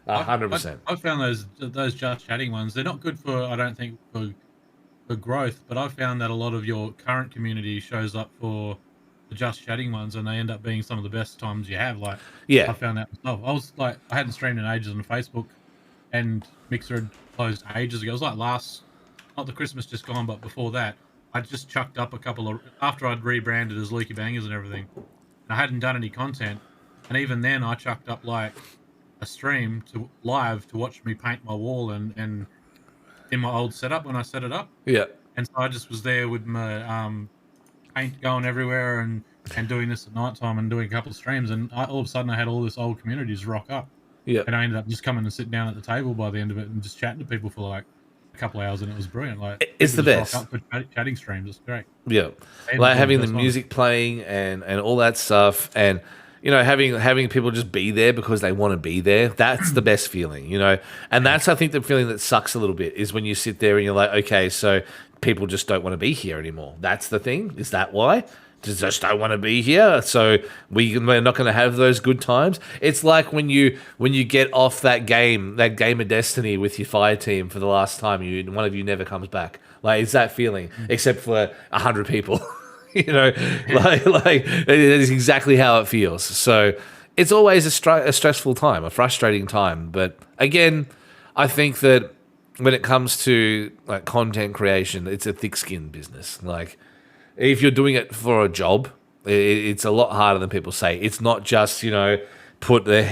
100%. I've found those just chatting ones. They're not good for, I don't think, for growth. But I've found that a lot of your current community shows up for the just chatting ones, and they end up being some of the best times you have. Like, I found that myself. I was like, I hadn't streamed in ages on Facebook, and Mixer had closed ages ago. It was like not the Christmas just gone, but before that, I just chucked up a couple of after I'd rebranded as Lukey Bangers and everything. And I hadn't done any content, and even then, I chucked up like a stream to live to watch me paint my wall and in my old setup when I set it up. Yeah. And so I just was there with my paint going everywhere and doing this at night time and doing a couple of streams, and all of a sudden I had all this old community just rock up. Yeah. And I ended up just coming and sitting down at the table by the end of it and just chatting to people for like a couple of hours, and it was brilliant. Like, it's the best. Rock up for chatting streams. It's great. Yeah. Like having the music playing and all that stuff, and you know, having people just be there because they want to be there. That's the best feeling, you know. And that's, I think, the feeling that sucks a little bit is when you sit there and you're like, okay, so people just don't want to be here anymore. That's the thing. Is that why? Just don't want to be here. So we're not going to have those good times. It's like when you get off that game of Destiny with your fire team for the last time, one of you never comes back. Like, it's that feeling, except for 100 people. You know, like it is exactly how it feels. So it's always a stressful time, a frustrating time. But again, I think that when it comes to like content creation, it's a thick-skinned business. Like, if you're doing it for a job, it's a lot harder than people say. It's not just, you know, floof their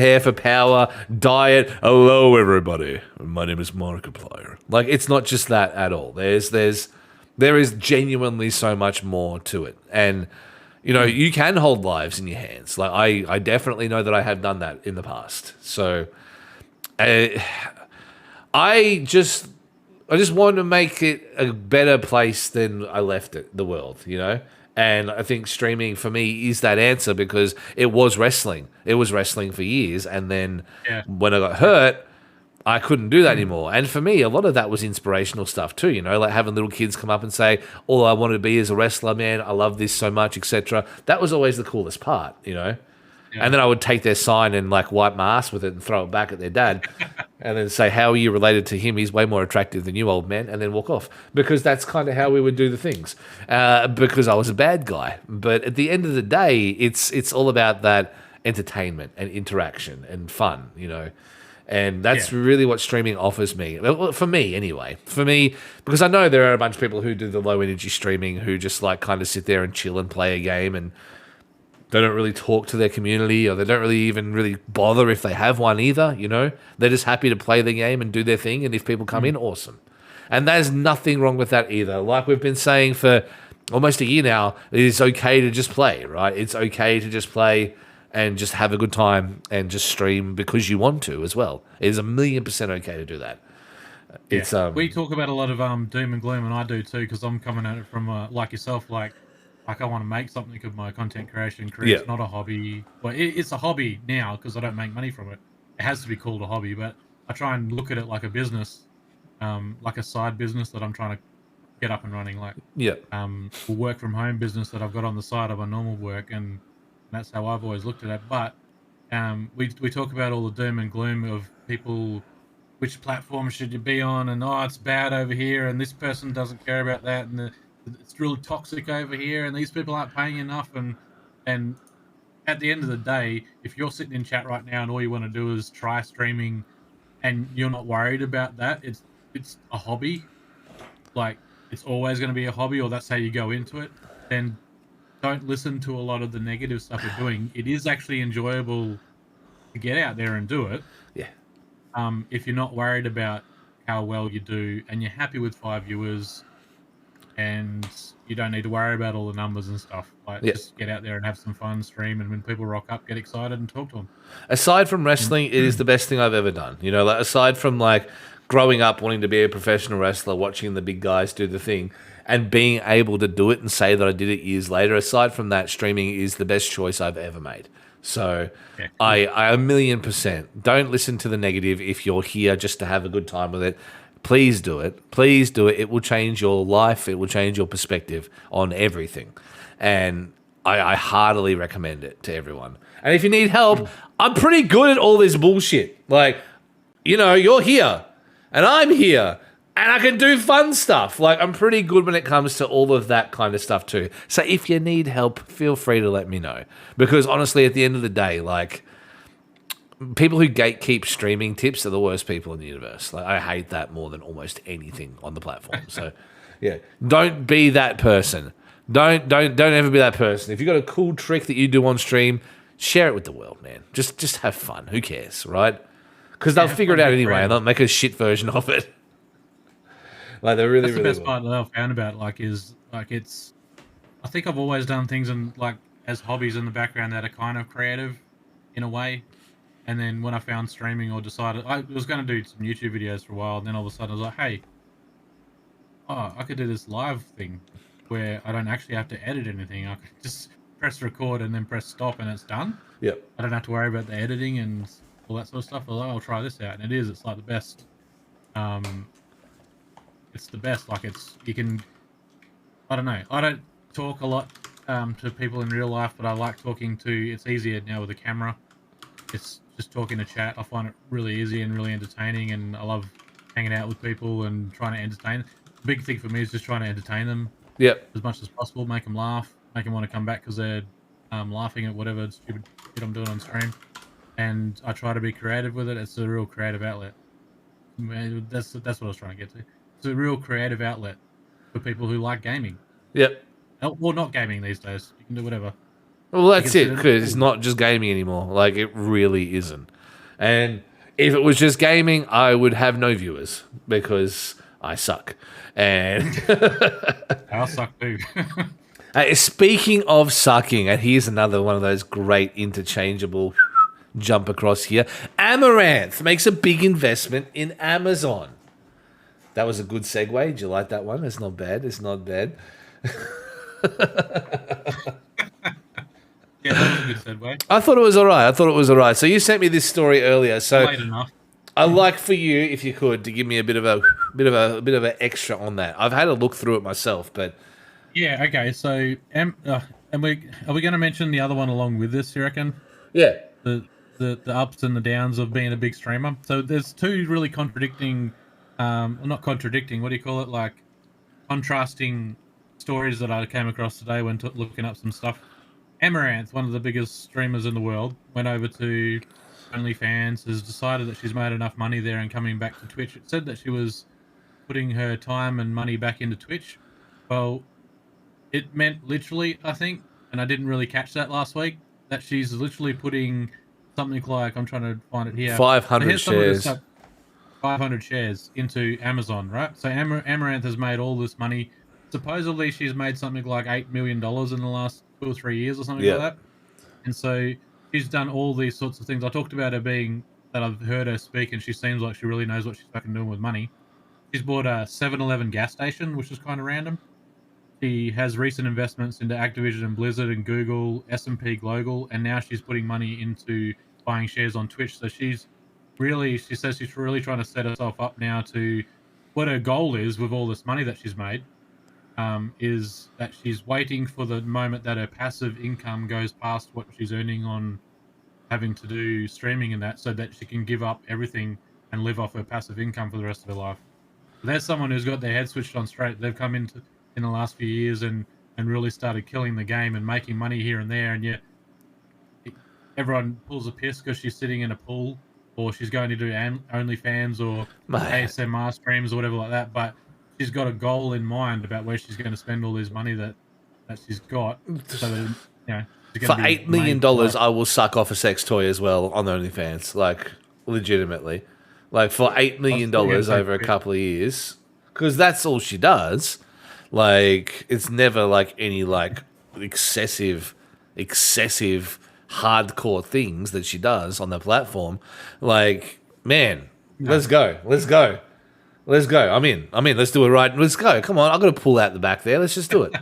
hair for power, dye it. Hello, everybody. My name is Markiplier. Like, it's not just that at all. There is genuinely so much more to it. And, you know, you can hold lives in your hands. Like, I definitely know that I have done that in the past. So, I just want to make it a better place than I left it, the world, you know? And I think streaming for me is that answer, because it was wrestling. It was wrestling for years. And then when I got hurt, I couldn't do that anymore. And for me, a lot of that was inspirational stuff too, you know, like having little kids come up and say, all I want to be is a wrestler, man. I love this so much, etc. That was always the coolest part, you know. Yeah. And then I would take their sign and like wipe my ass with it and throw it back at their dad and then say, how are you related to him? He's way more attractive than you, old man, and then walk off. Because that's kind of how we would do the things, because I was a bad guy. But at the end of the day, it's all about that entertainment and interaction and fun, you know. And that's really what streaming offers me. Well, for me, anyway. For me, because I know there are a bunch of people who do the low-energy streaming who just like kind of sit there and chill and play a game, and they don't really talk to their community, or they don't really even really bother if they have one either, you know? They're just happy to play the game and do their thing, and if people come in, awesome. And there's nothing wrong with that either. Like we've been saying for almost a year now, it is okay to just play, right? It's okay to just play and just have a good time and just stream because you want to as well. It is 1,000,000% okay to do that. It's we talk about a lot of doom and gloom, and I do too, because I'm coming at it from like yourself, like I want to make something of my content creation career. It's not a hobby. Well, it's a hobby now because I don't make money from it. It has to be called a hobby, but I try and look at it like a business, like a side business that I'm trying to get up and running. Like a work from home business that I've got on the side of my normal work, and that's how I've always looked at it. But we talk about all the doom and gloom of people, which platform should you be on, and it's bad over here, and this person doesn't care about that, and it's really toxic over here, and these people aren't paying enough. And at the end of the day, if you're sitting in chat right now and all you want to do is try streaming, and you're not worried about that, it's a hobby. Like, it's always going to be a hobby, or that's how you go into it. Then don't listen to a lot of the negative stuff you're doing. It is actually enjoyable to get out there and do it. Yeah. If you're not worried about how well you do, and you're happy with 5 viewers, and you don't need to worry about all the numbers and stuff. Like, just get out there and have some fun, stream, and when people rock up, get excited and talk to them. Aside from wrestling, it is the best thing I've ever done. You know, like, aside from like growing up wanting to be a professional wrestler, watching the big guys do the thing, and being able to do it and say that I did it years later, aside from that, streaming is the best choice I've ever made. So I 1,000,000%. Don't listen to the negative if you're here just to have a good time with it. please do it. Please do it. It will change your life. It will change your perspective on everything. And I heartily recommend it to everyone. And if you need help, I'm pretty good at all this bullshit. Like, you're here and I'm here and I can do fun stuff. Like, I'm pretty good when it comes to all of that kind of stuff too. So if you need help, feel free to let me know. Because honestly, at the end of the day, like, people who gatekeep streaming tips are the worst people in the universe. Like, I hate that more than almost anything on the platform. So, yeah, don't be that person. Don't ever be that person. If you got a cool trick that you do on stream, share it with the world, man. Just have fun. Who cares, right? Because they'll figure it out anyway, and they'll make a shit version of it. Like, they're really, really. That's the best part that I've found about it's. I think I've always done things as hobbies in the background that are kind of creative, in a way. And then when I found streaming or decided I was going to do some YouTube videos for a while, and then all of a sudden I was like, hey, I could do this live thing where I don't actually have to edit anything. I could just press record and then press stop and it's done. Yep. I don't have to worry about the editing and all that sort of stuff. I'll try this out. And it's like the best. It's the best. Like, you can, I don't know. I don't talk a lot to people in real life, but I like talking to, it's easier now with a camera. It's just talking to chat. I find it really easy and really entertaining, and I love hanging out with people and trying to entertain. The big thing for me is just trying to entertain them. Yep. As much as possible, make them laugh, make them want to come back because they're laughing at whatever stupid shit I'm doing on stream. And I try to be creative with it. It's a real creative outlet. That's what I was trying to get to. It's a real creative outlet for people who like gaming. Yep. Well, not gaming these days. You can do whatever. Well, that's it, because it's not just gaming anymore. Like, it really isn't. And if it was just gaming, I would have no viewers because I suck. And I suck too. Speaking of sucking, and here's another one of those great interchangeable jump across here. Amaranth makes a big investment in Amazon. That was a good segue. Did you like that one? It's not bad. It's not bad. Yeah, that was a good segue. I thought it was all right. So you sent me this story earlier. So late enough. I'd like for you, if you could, to give me a bit of an extra on that. I've had a look through it myself, but yeah, okay. So, are we going to mention the other one along with this? You reckon? Yeah. The ups and the downs of being a big streamer. So there's two really contradicting, not contradicting. What do you call it? Like contrasting stories that I came across today when looking up some stuff. Amaranth, one of the biggest streamers in the world, went over to OnlyFans, has decided that she's made enough money there and coming back to Twitch. It said that she was putting her time and money back into Twitch. Well, it meant literally, I think, and I didn't really catch that last week, that she's literally putting something like, I'm trying to find it here. 500 shares. 500 shares into Amazon, right? So Amaranth has made all this money. Supposedly she's made something like $8 million in the last 2 or 3 years or something like that. And so she's done all these sorts of things. I talked about her being, that I've heard her speak, and she seems like she really knows what she's fucking doing with money. She's bought a 7-Eleven gas station, which is kind of random. She has recent investments into Activision and Blizzard and Google, S&P Global, and now she's putting money into buying shares on Twitch. So she says she's really trying to set herself up now to, what her goal is with all this money that she's made, is that she's waiting for the moment that her passive income goes past what she's earning on having to do streaming and that, so that she can give up everything and live off her passive income for the rest of her life. There's someone who's got their head switched on straight. They've come in the last few years and really started killing the game and making money here and there, and yet everyone pulls a piss because she's sitting in a pool or she's going to do OnlyFans or ASMR streams or whatever like that, but she's got a goal in mind about where she's going to spend all this money that she's got. So that, for $8 million, I will suck off a sex toy as well on OnlyFans, like legitimately, like for $8 million over a couple of years, because that's all she does. Like, it's never like any like excessive hardcore things that she does on the platform. Like, man, let's go. I'm in. Let's do it right. Let's go. Come on. I've got to pull out the back there. Let's just do it.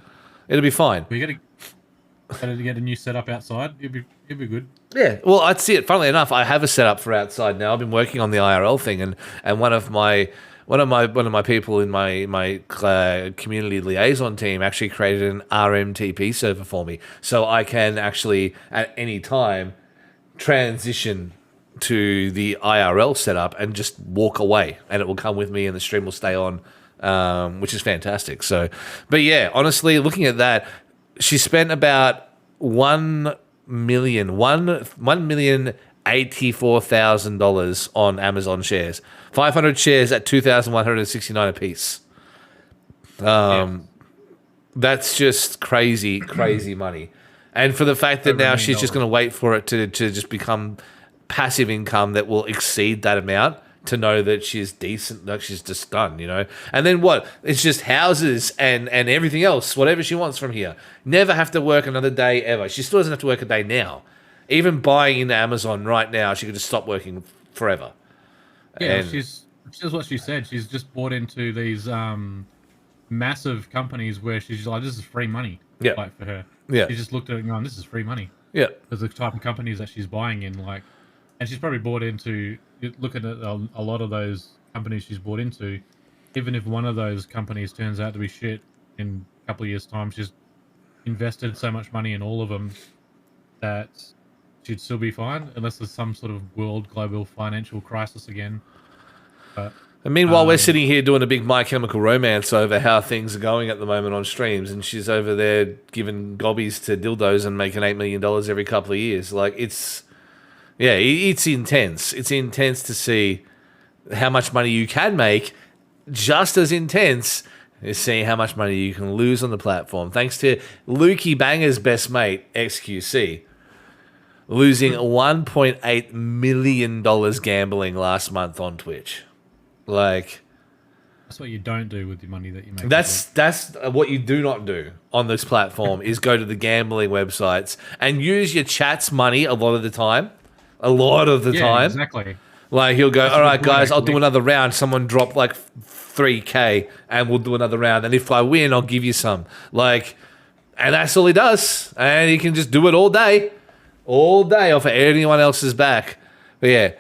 It'll be fine. We got to get a new setup outside. It'd be good. Yeah. Well, I'd see it. Funnily enough, I have a setup for outside now. I've been working on the IRL thing, and one of my one of my people in my community liaison team actually created an RMTP server for me, so I can actually at any time transition to the IRL setup and just walk away, and it will come with me, and the stream will stay on, which is fantastic. So, but yeah, honestly, looking at that, she spent about $1,084,000 on Amazon shares. 500 shares at $2,169 a piece. That's just crazy money. And for the fact that now she's just going to wait for it to just become passive income that will exceed that amount, to know that she's decent, that she's just done, you know. And then what? It's just houses and everything else, whatever she wants from here. Never have to work another day ever. She still doesn't have to work a day now. Even buying into Amazon right now, she could just stop working forever. Yeah, and she's what she said. She's just bought into these massive companies where she's like, this is free money. Yeah. Like for her. Yeah. She just looked at it and gone, this is free money. Yeah. Because the type of companies that she's buying in, like, and she's probably bought into, looking at a lot of those companies she's bought into, even if one of those companies turns out to be shit in a couple of years' time, she's invested so much money in all of them that she'd still be fine, unless there's some sort of global financial crisis again. But, and meanwhile, we're sitting here doing a big My Chemical Romance over how things are going at the moment on streams, and she's over there giving gobbies to dildos and making $8 million every couple of years. Like, it's intense. It's intense to see how much money you can make. Just as intense is seeing how much money you can lose on the platform. Thanks to Lukey Banger's best mate, XQC, losing $1.8 million gambling last month on Twitch. Like, that's what you don't do with the money that you make. That's what you do not do on this platform is go to the gambling websites and use your chat's money a lot of the time. Yeah, exactly. Like, he'll go, all right, guys, I'll do another round. Someone drop like 3K and we'll do another round. And if I win, I'll give you some. Like, and that's all he does. And he can just do it all day off of anyone else's back. But yeah,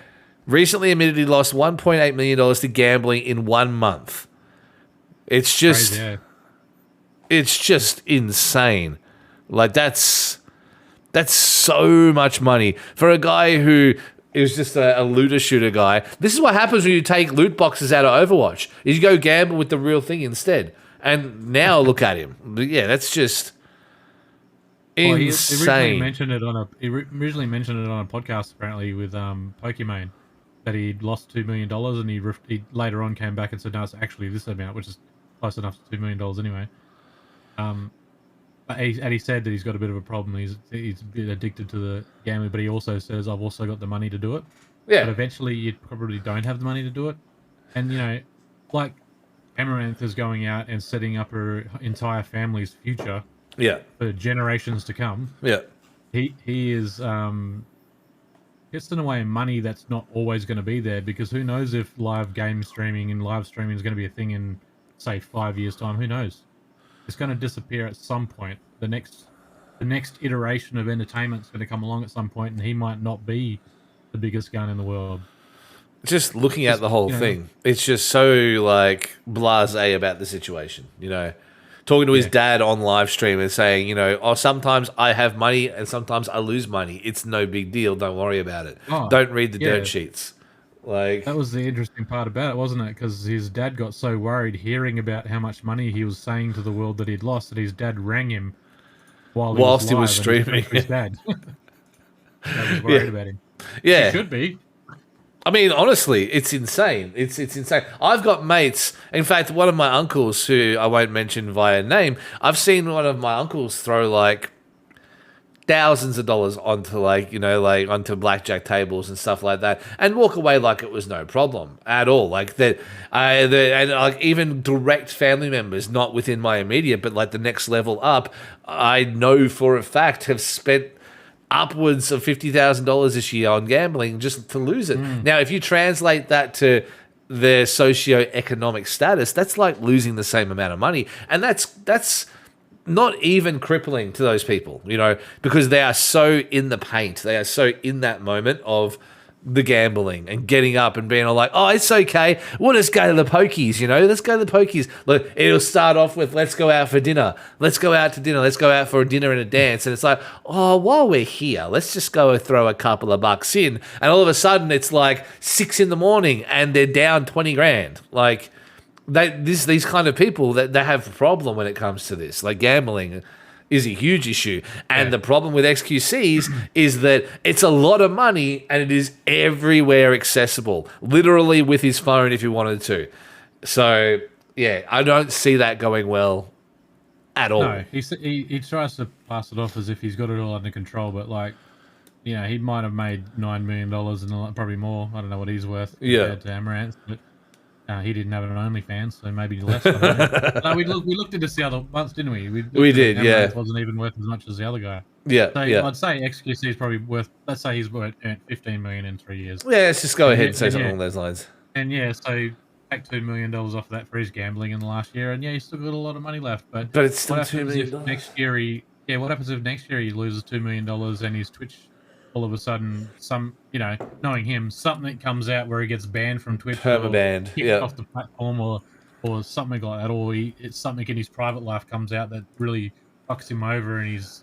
recently admitted he lost $1.8 million to gambling in 1 month. It's just, crazy, yeah. It's just insane. Like, that's so much money for a guy who is just a looter shooter guy. This is what happens when you take loot boxes out of Overwatch. You go gamble with the real thing instead. And now look at him. Yeah, that's just insane. He originally mentioned it on a podcast apparently with Pokimane, that he'd lost $2 million, and he later on came back and said, no, it's actually this amount, which is close enough to $2 million anyway. And he said that he's got a bit of a problem. He's a bit addicted to the gambling, but he also says, I've also got the money to do it. Yeah. But eventually you probably don't have the money to do it. And, you know, like Amaranth is going out and setting up her entire family's future for generations to come. Yeah. He is just in a way money that's not always going to be there, because who knows if live game streaming and live streaming is going to be a thing in, say, 5 years' time. Who knows? It's going to disappear at some point. The next iteration of entertainment is going to come along at some point, and he might not be the biggest gun in the world. Just looking at the whole thing, it's just so like blasé about the situation. You know, talking to his dad on live stream and saying, you know, oh, sometimes I have money and sometimes I lose money. It's no big deal. Don't worry about it. Don't read the dirt sheets. Like, that was the interesting part about it, wasn't it? Because his dad got so worried hearing about how much money he was saying to the world that he'd lost, that his dad rang him whilst he was streaming. His dad. I was worried about him. Yeah, he should be. I mean, honestly, it's insane. It's insane. I've got mates. In fact, one of my uncles, who I won't mention via name, I've seen one of my uncles throw like thousands of dollars onto onto blackjack tables and stuff like that, and walk away like it was no problem at all. Like that, and like even direct family members, not within my immediate, but like the next level up, I know for a fact have spent upwards of $50,000 this year on gambling just to lose it. Now, if you translate that to their socio-economic status, that's like losing the same amount of money, and that's not even crippling to those people, you know, because they are so in the paint. They are so in that moment of the gambling and getting up and being all like, oh, it's okay. We'll just go to the pokies, let's go to the pokies. Look, it'll start off with, let's go out for dinner. Let's go out to dinner. Let's go out for a dinner and a dance. And it's like, oh, while we're here, let's just go and throw a couple of bucks in. And all of a sudden it's like 6 a.m. and they're down 20 grand. Like these kind of people that they have a problem when it comes to this, like gambling is a huge issue. And the problem with XQCs is that it's a lot of money and it is everywhere accessible, literally with his phone if he wanted to. So, yeah, I don't see that going well at all. No, he tries to pass it off as if he's got it all under control, but he might have made $9 million and probably more. I don't know what he's worth compared to Amaranth, but he didn't have an OnlyFans, so maybe less. I don't know. No, we looked into this the other once, didn't we? We did, yeah. It wasn't even worth as much as the other guy. Yeah, so yeah. I'd say XQC is probably worth. Let's say he's worth $15 million in 3 years. Yeah, let's just go ahead and say something along those lines. And so take $2 million off of that for his gambling in the last year, and he's still got a lot of money left. But it's still $2 million. Next year what happens if next year he loses $2 million and his Twitch? All of a sudden, knowing him, something comes out where he gets banned from Twitch, permabanned, kicked off the platform, or something like that, or it's something in his private life comes out that really fucks him over, and he's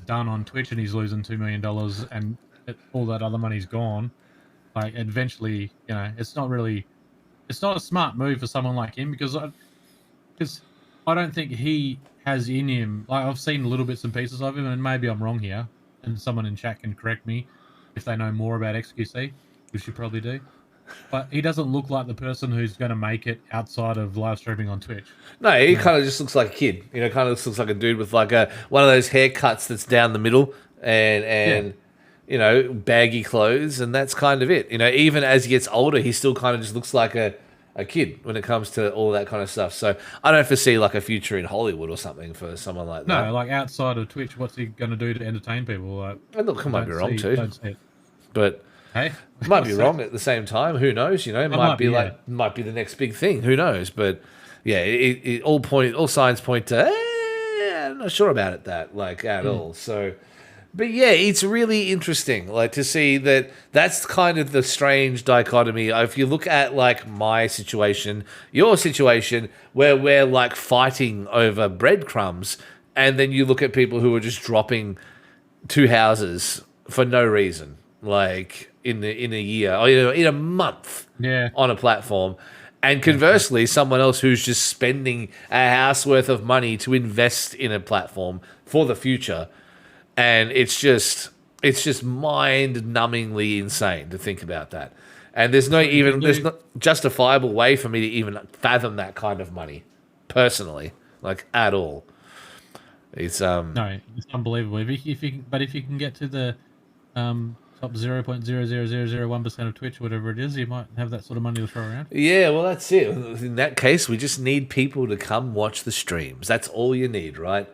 done on Twitch, and he's losing $2 million, and all that other money's gone. Like eventually, it's not a smart move for someone like him because I don't think he has in him. Like I've seen little bits and pieces of him, and maybe I'm wrong here. And someone in chat can correct me if they know more about XQC, which you probably do. But he doesn't look like the person who's going to make it outside of live streaming on Twitch. No, he kind of just looks like a kid. Kind of looks like a dude with like one of those haircuts that's down the middle and baggy clothes, and that's kind of it. Even as he gets older, he still kind of just looks like a kid when it comes to all that kind of stuff. So I don't foresee like a future in Hollywood or something for someone like that. No, like outside of Twitch, what's he going to do to entertain people? Like, look, I might be wrong too. But hey, might be wrong at the same time. Who knows? It might be might be the next big thing. Who knows? But yeah, all signs point to I'm not sure about it at all. So. But yeah, it's really interesting, to see that that's kind of the strange dichotomy. If you look at my situation, your situation, where we're fighting over breadcrumbs, and then you look at people who are just dropping 2 houses for no reason, in a year or in a month, on a platform. And conversely, someone else who's just spending a house worth of money to invest in a platform for the future. And it's just mind-numbingly insane to think about that. And there's no justifiable way for me to even fathom that kind of money, personally, at all. It's no, it's unbelievable. If you can get to the top 0.00001% of Twitch, whatever it is, you might have that sort of money to throw around. Yeah, well, that's it. In that case, we just need people to come watch the streams. That's all you need, right?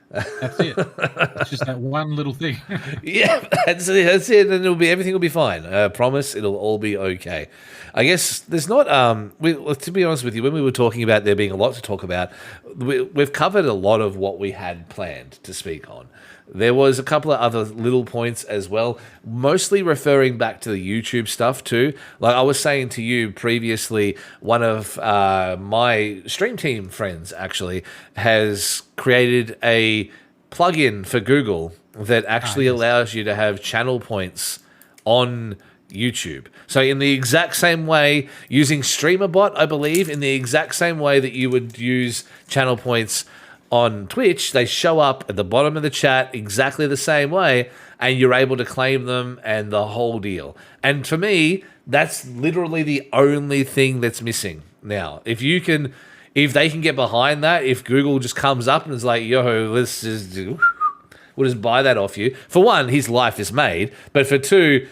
That's it. It's just that one little thing. Yeah, that's it. And everything will be fine. I promise it'll all be okay. I guess there's not. To be honest with you, when we were talking about there being a lot to talk about, we've covered a lot of what we had planned to speak on. There was a couple of other little points as well, mostly referring back to the YouTube stuff too. Like I was saying to you previously, one of my Stream Team friends actually has created a plugin for Google that actually allows you to have channel points on YouTube. So in the exact same way, using StreamerBot, I believe, in the exact same way that you would use channel points on Twitch, they show up at the bottom of the chat exactly the same way, and you're able to claim them and the whole deal. And for me, that's literally the only thing that's missing now. If they can get behind that, if Google just comes up and is like, yo, we'll just buy that off you. For one, his life is made, but for two,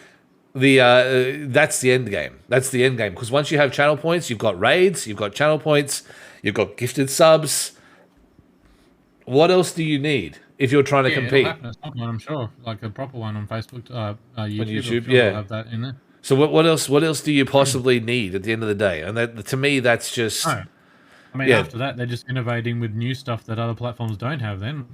that's the end game. That's the end game, because once you have channel points, you've got raids, you've got channel points, you've got gifted subs. What else do you need if you're trying to compete? It'll happen at some point, I'm sure. Like a proper one on Facebook, YouTube. On YouTube, sure have that in there. So what else? What else do you possibly need at the end of the day? And that, to me, that's just. No. I mean, after that, they're just innovating with new stuff that other platforms don't have. Then,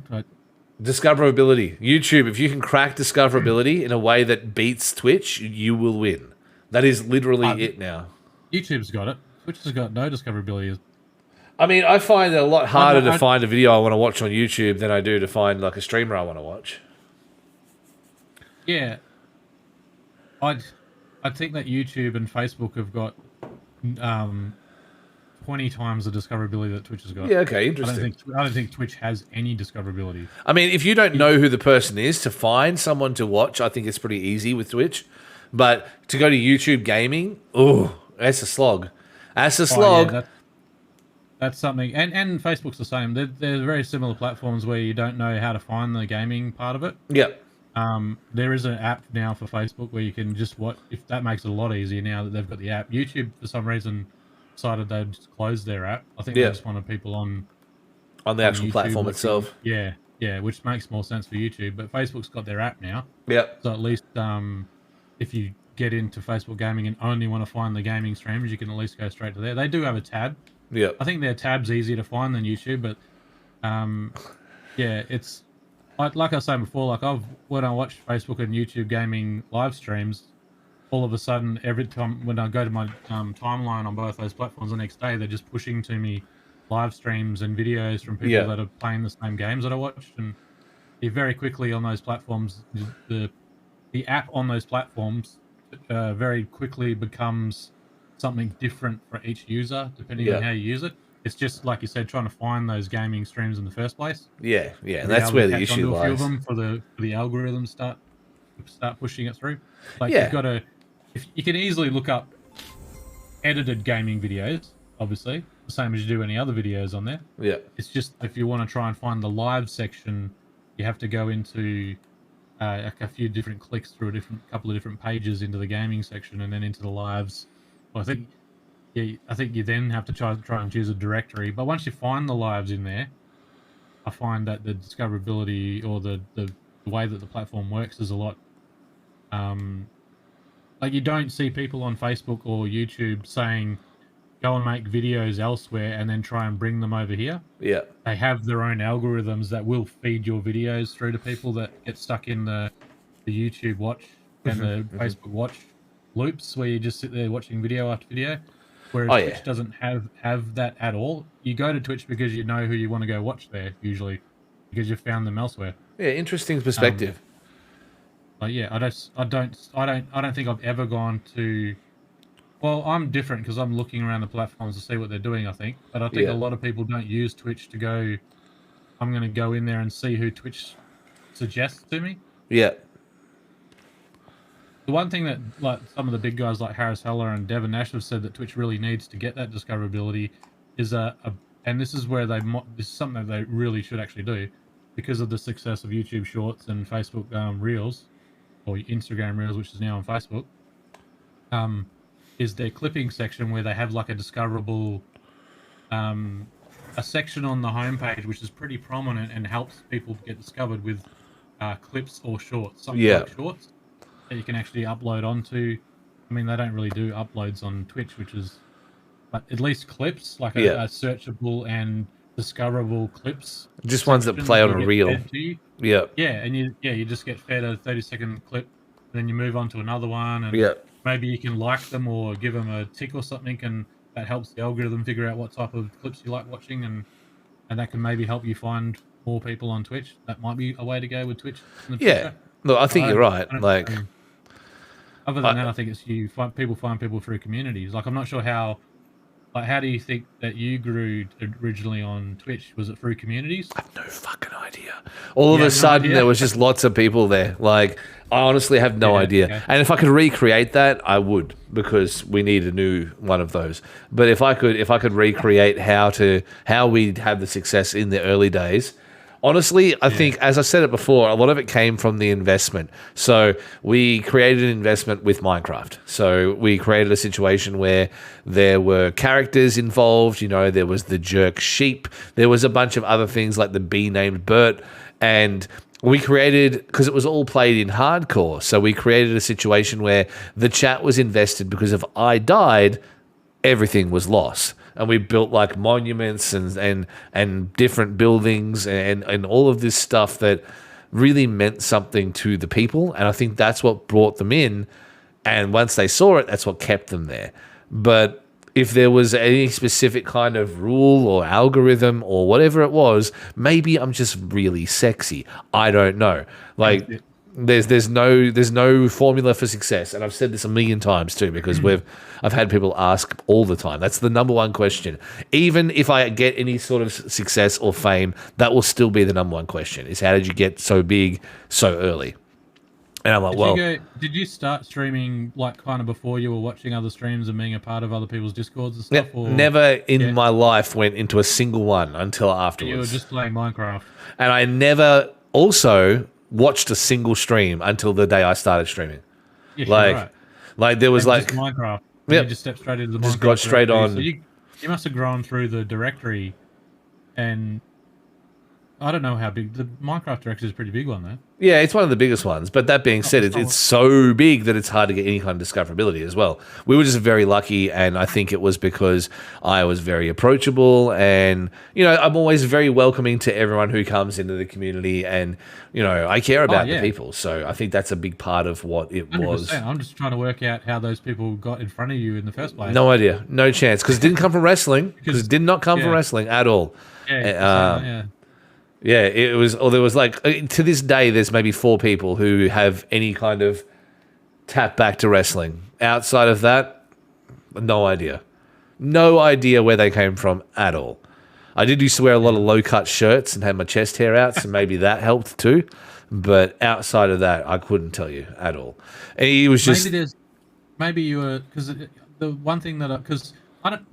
Discoverability. YouTube, if you can crack discoverability in a way that beats Twitch, you will win. That is literally it now. YouTube's got it. Twitch has got no discoverability. I mean, I find it a lot harder to find a video I want to watch on YouTube than I do to find like a streamer I want to watch. Yeah. I think that YouTube and Facebook have got 20 times the discoverability that Twitch has got. Yeah, okay, interesting. I don't think Twitch has any discoverability. I mean, if you don't know who the person is, to find someone to watch, I think it's pretty easy with Twitch. But to go to YouTube gaming, that's a slog. That's a slog. Yeah, that's something. And Facebook's the same. They're very similar platforms where you don't know how to find the gaming part of it. Yep. There is an app now for Facebook where you can just watch. If that makes it a lot easier now that they've got the app. YouTube, for some reason, decided they'd just close their app. I think they just wanted people on the actual YouTube platform itself. Yeah, which makes more sense for YouTube. But Facebook's got their app now. Yep. So at least if you get into Facebook gaming and only want to find the gaming streams, you can at least go straight to there. They do have a tab. Yeah. I think their tab's easier to find than YouTube, but it's like I was saying before, when I watch Facebook and YouTube gaming live streams, all of a sudden, every time when I go to my timeline on both those platforms the next day, they're just pushing to me live streams and videos from people that are playing the same games that I watched. And very quickly on those platforms, the app on those platforms very quickly becomes something different for each user, depending on how you use it. It's just, like you said, trying to find those gaming streams in the first place. Yeah, and that's where the issue lies. A few of them for the algorithms start pushing it through. You've got to... If you can easily look up edited gaming videos, obviously, the same as you do any other videos on there. Yeah. It's just if you want to try and find the live section, you have to go into a few different clicks through a couple of different pages into the gaming section and then into the lives. Well, I think you then have to try and choose a directory. But once you find the lives in there, I find that the discoverability or the way that the platform works is a lot. You don't see people on Facebook or YouTube saying, go and make videos elsewhere and then try and bring them over here. Yeah. They have their own algorithms that will feed your videos through to people that get stuck in the YouTube watch and the Facebook watch loops where you just sit there watching video after video. Whereas Twitch doesn't have that at all. You go to Twitch because you know who you want to go watch there, usually, because you've found them elsewhere. Yeah, interesting perspective. I don't think I've ever gone to. Well, I'm different because I'm looking around the platforms to see what they're doing. I think, but I think a lot of people don't use Twitch to go. I'm going to go in there and see who Twitch suggests to me. Yeah. The one thing that some of the big guys like Harris Heller and Devin Nash have said that Twitch really needs to get that discoverability is and this is where this is something that they really should actually do because of the success of YouTube Shorts and Facebook Reels. Or Instagram Reels, which is now on Facebook, is their clipping section where they have a discoverable, a section on the homepage which is pretty prominent and helps people get discovered with clips or shorts, something like shorts that you can actually upload onto. I mean, they don't really do uploads on Twitch, but at least clips, a searchable and discoverable clips. Just ones that play on a reel. Yeah, and you just get fed a 30-second clip, and then you move on to another one, and maybe you can like them or give them a tick or something, and that helps the algorithm figure out what type of clips you like watching, and that can maybe help you find more people on Twitch. That might be a way to go with Twitch in the future. Look, I think you're right. Other than that, I think it's people find people through communities. I'm not sure how. How do you think that you grew originally on Twitch? Was it through communities? I have no fucking idea. All of a sudden, there was just lots of people there. I honestly have no idea. Okay. And if I could recreate that, I would, because we need a new one of those. But if I could recreate how we'd have the success in the early days, honestly, I think, as I said it before, a lot of it came from the investment. So we created an investment with Minecraft. So we created a situation where there were characters involved. There was the jerk sheep. There was a bunch of other things like the bee named Bert. And we created, because it was all played in hardcore, so we created a situation where the chat was invested because if I died, everything was lost. and we built like monuments and different buildings and all of this stuff that really meant something to the people. And I think that's what brought them in. And once they saw it, that's what kept them there. But if there was any specific kind of rule or algorithm or whatever it was, maybe I'm just really sexy. I don't know. Like, there's no formula for success, and I've said this a million times too, because I've had people ask all the time. That's the number one question. Even if I get any sort of success or fame, that will still be the number one question: is how did you get so big so early? And I'm like, did you start streaming like kind of before you were watching other streams and being a part of other people's Discords and stuff? Never in my life went into a single one until afterwards. You were just playing Minecraft. And I never also watched a single stream until the day I started streaming. Yeah, like there was just Minecraft. Yeah, you just stepped straight into the Minecraft. Just got straight directory. on. So you must have grown through the directory, and I don't know how big the Minecraft directory is. A pretty big one, though. Yeah, it's one of the biggest ones. But that being said, it's so big that it's hard to get any kind of discoverability as well. We were just very lucky, and I think it was because I was very approachable, and I'm always very welcoming to everyone who comes into the community, and I care about the people. So I think that's a big part of what it 100%. Was. I'm just trying to work out how those people got in front of you in the first place. No idea, no chance, because it didn't come from wrestling. Because it did not come from wrestling at all. Yeah, it was, or there was like, to this day, there's maybe 4 people who have any kind of tap back to wrestling. Outside of that, no idea. No idea where they came from at all. I did used to wear a lot of low-cut shirts and had my chest hair out, so maybe that helped too. But outside of that, I couldn't tell you at all. And he was just... Maybe you were... Because the one thing that... Because...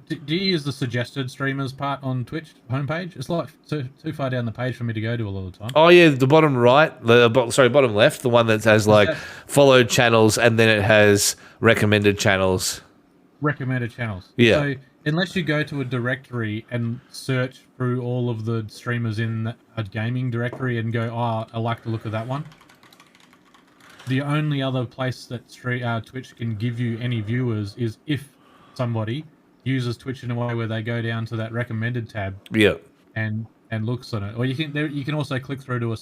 do you use the suggested streamers part on Twitch homepage? It's like too far down the page for me to go to a lot of the time. Oh yeah, the bottom right, bottom left, the one that has like followed channels, and then it has recommended channels. Recommended channels. Yeah. So unless you go to a directory and search through all of the streamers in a gaming directory and go, I like the look of that one. The only other place that Twitch can give you any viewers is if somebody uses Twitch in a way where they go down to that recommended tab, and looks on it, or you can also click through to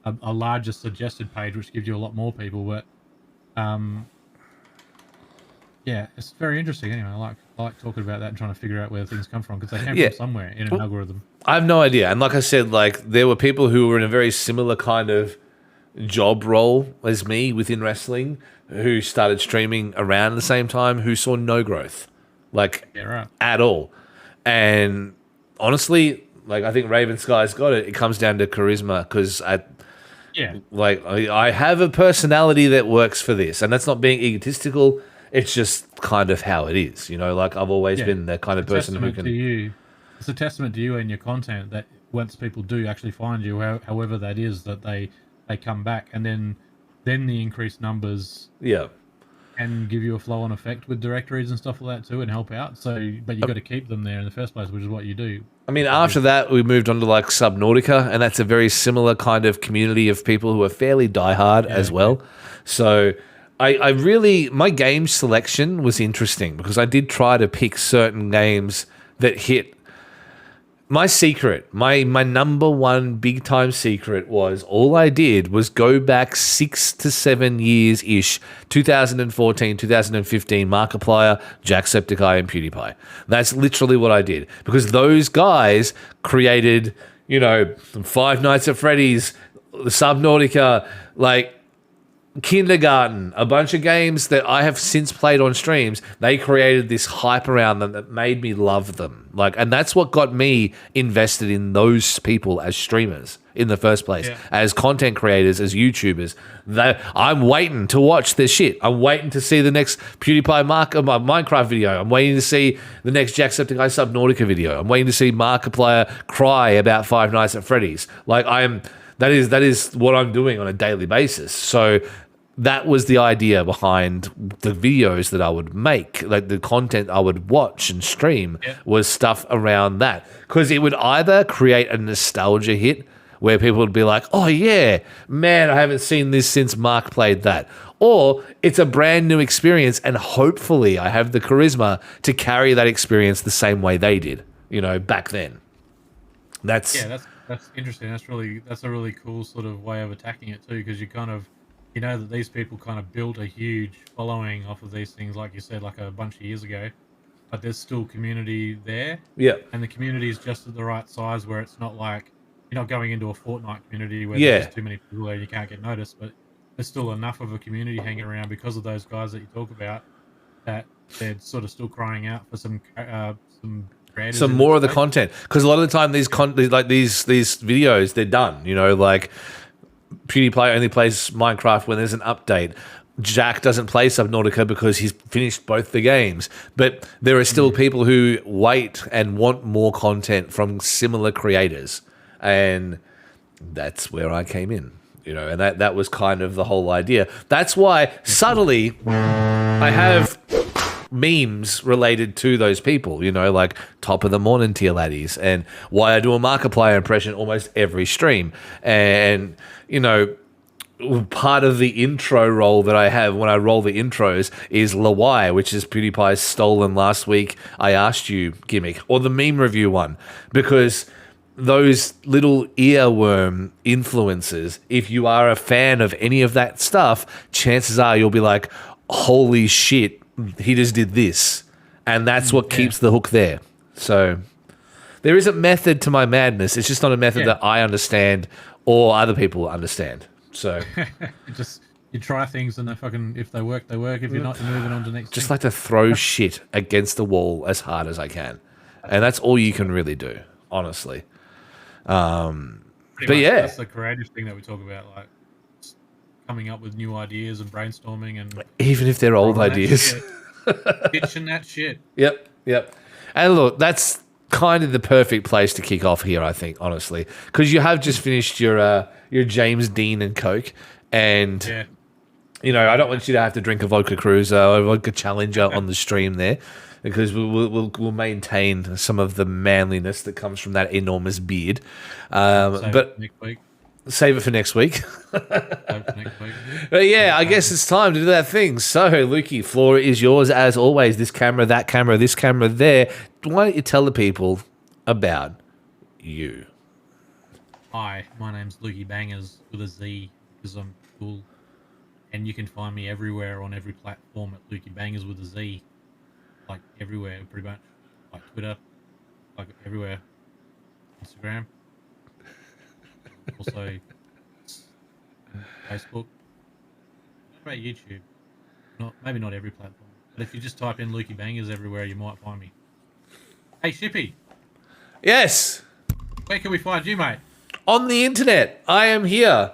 a larger suggested page, which gives you a lot more people. But it's very interesting. Anyway, I like talking about that and trying to figure out where things come from, because they came from somewhere in an algorithm. I have no idea, and like I said, like there were people who were in a very similar kind of job role as me within wrestling, who started streaming around the same time, who saw no growth, at all. And honestly, like I think Raven Sky's got it. It comes down to charisma, because I have a personality that works for this, and that's not being egotistical. It's just kind of how it is, Like I've always been the kind of person who can. It's a testament to you and your content that once people do actually find you, however that is, that they come back, and then the increased numbers can give you a flow-on effect with directories and stuff like that too, and help out. So, but you got to keep them there in the first place, which is what you do. I mean, after that, we moved on to like Subnautica, and that's a very similar kind of community of people who are fairly diehard as well. So I really, my game selection was interesting, because I did try to pick certain games that hit. My secret, my number one big time secret was, all I did was go back 6 to 7 years-ish, 2014, 2015, Markiplier, Jacksepticeye, and PewDiePie. That's literally what I did, because those guys created, Five Nights at Freddy's, Subnautica, like Kindergarten, a bunch of games that I have since played on streams. They created this hype around them that made me love them. And that's what got me invested in those people as streamers in the first place, as content creators, as YouTubers. I'm waiting to watch this shit. I'm waiting to see the next PewDiePie Minecraft video. I'm waiting to see the next Jacksepticeye Subnautica video. I'm waiting to see Markiplier cry about Five Nights at Freddy's. That is what I'm doing on a daily basis. So that was the idea behind the videos that I would make, like the content I would watch and stream was stuff around that. Because it would either create a nostalgia hit where people would be like, oh yeah, man, I haven't seen this since Mark played that. Or it's a brand new experience, and hopefully I have the charisma to carry that experience the same way they did, back then. That's interesting. That's a really cool sort of way of attacking it too, because you know that these people kind of built a huge following off of these things, like you said, like a bunch of years ago. But there's still community there. Yeah. And the community is just at the right size where it's not like you're not going into a Fortnite community where there's too many people there and you can't get noticed, but there's still enough of a community hanging around because of those guys that you talk about that they're sort of still crying out for some creators, some more of the content. Because a lot of the time these videos, they're done. Like PewDiePie only plays Minecraft when there's an update. Jack doesn't play Subnautica because he's finished both the games. But there are still people who wait and want more content from similar creators. And that's where I came in, and that was kind of the whole idea. That's why subtly I have memes related to those people, like top of the morning tier laddies, and why I do a Markiplier impression almost every stream. And, part of the intro role that I have when I roll the intros is Lawai, which is PewDiePie's stolen last week I asked you gimmick, or the meme review one, because those little earworm influences, if you are a fan of any of that stuff, chances are you'll be like, holy shit, he just did this. And that's what keeps the hook there. So there is a method to my madness. It's just not a method that I understand or other people understand. So you try things and if they work, they work. If you're not, you're moving on to the next just thing. like to throw shit against the wall as hard as I can. And that's all you can really do, honestly. That's the creative thing that we talk about, like coming up with new ideas and brainstorming, and even if they're old ideas, pitching that shit. Yep. And look, that's kind of the perfect place to kick off here, I think, honestly, because you have just finished your James Dean and Coke, and I don't want you to have to drink a vodka cruiser or a vodka challenger on the stream there. Because we'll maintain some of the manliness that comes from that enormous beard. Save it for next week. But yeah, I guess it's time to do that thing. So, Lukey, floor is yours as always. This camera, that camera, this camera there. Why don't you tell the people about you? Hi, my name's Lukey Bangers with a Z because I'm cool. And you can find me everywhere on every platform at Lukey Bangers with a Z. Like everywhere, pretty much. Like Twitter, like everywhere. Instagram. Also, Facebook. What about YouTube? Maybe not every platform. But if you just type in Lukey Bangers everywhere, you might find me. Hey, Shippy. Yes. Where can we find you, mate? On the internet. I am here.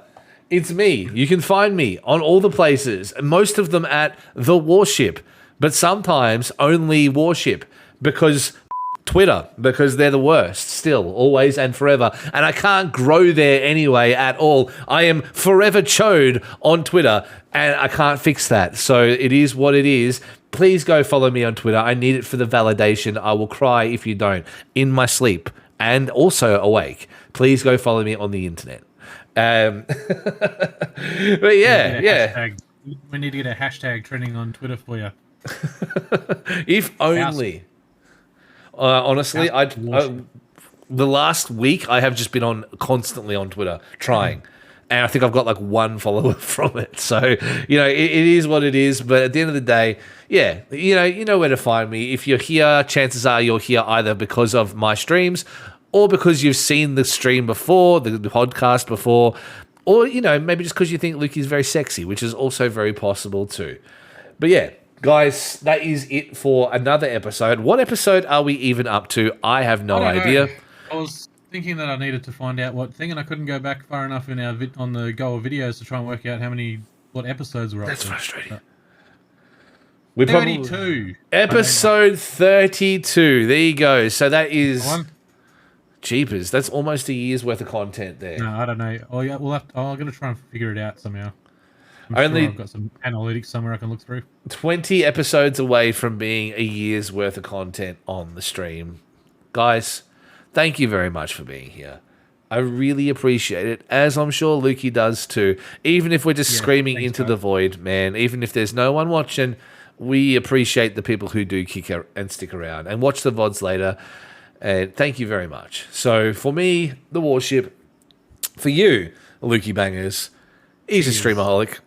It's me. You can find me on all the places. Most of them at The Warship. But sometimes only Warship, because Twitter, because they're the worst still, always and forever. And I can't grow there anyway at all. I am forever chode on Twitter, and I can't fix that. So it is what it is. Please go follow me on Twitter. I need it for the validation. I will cry if you don't, in my sleep and also awake. Please go follow me on the internet. But yeah. We need to get a hashtag trending on Twitter for you. If only. Honestly, the last week I have just been constantly on Twitter trying, and I think I've got like one follower from it. So it is what it is. But at the end of the day, you know where to find me. If you're here, chances are you're here either because of my streams, or because you've seen the stream before, the podcast before, or maybe just because you think Lukey's very sexy, which is also very possible too. But yeah. Guys, that is it for another episode. What episode are we even up to? I have no idea. I was thinking that I needed to find out what thing, and I couldn't go back far enough in our on the Go of videos to try and work out what episodes we're up to. That's frustrating. We're 32. Episode 32. There you go. So that is... Jeepers. That's almost a year's worth of content there. No, I don't know. Oh, yeah, I'm going to try and figure it out somehow. Sure I've got some analytics somewhere I can look through. 20 episodes away from being a year's worth of content on the stream. Guys, thank you very much for being here. I really appreciate it, as I'm sure Lukey does too. Even if we're just screaming into the void, man, even if there's no one watching, we appreciate the people who do kick and stick around and watch the VODs later. And thank you very much. So for me, the Warship, for you, Lukey Bangers, he's a Streamaholic.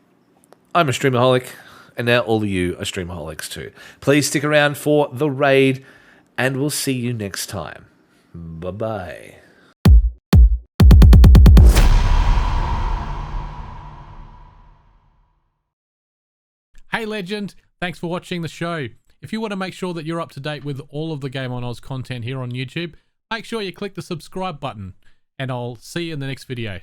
I'm a Streamaholic. And now all of you are Streamaholics too. Please stick around for the raid, and we'll see you next time. Bye-bye. Hey legend, thanks for watching the show. If you want to make sure that you're up to date with all of the Game on Oz content here on YouTube, make sure you click the subscribe button, and I'll see you in the next video.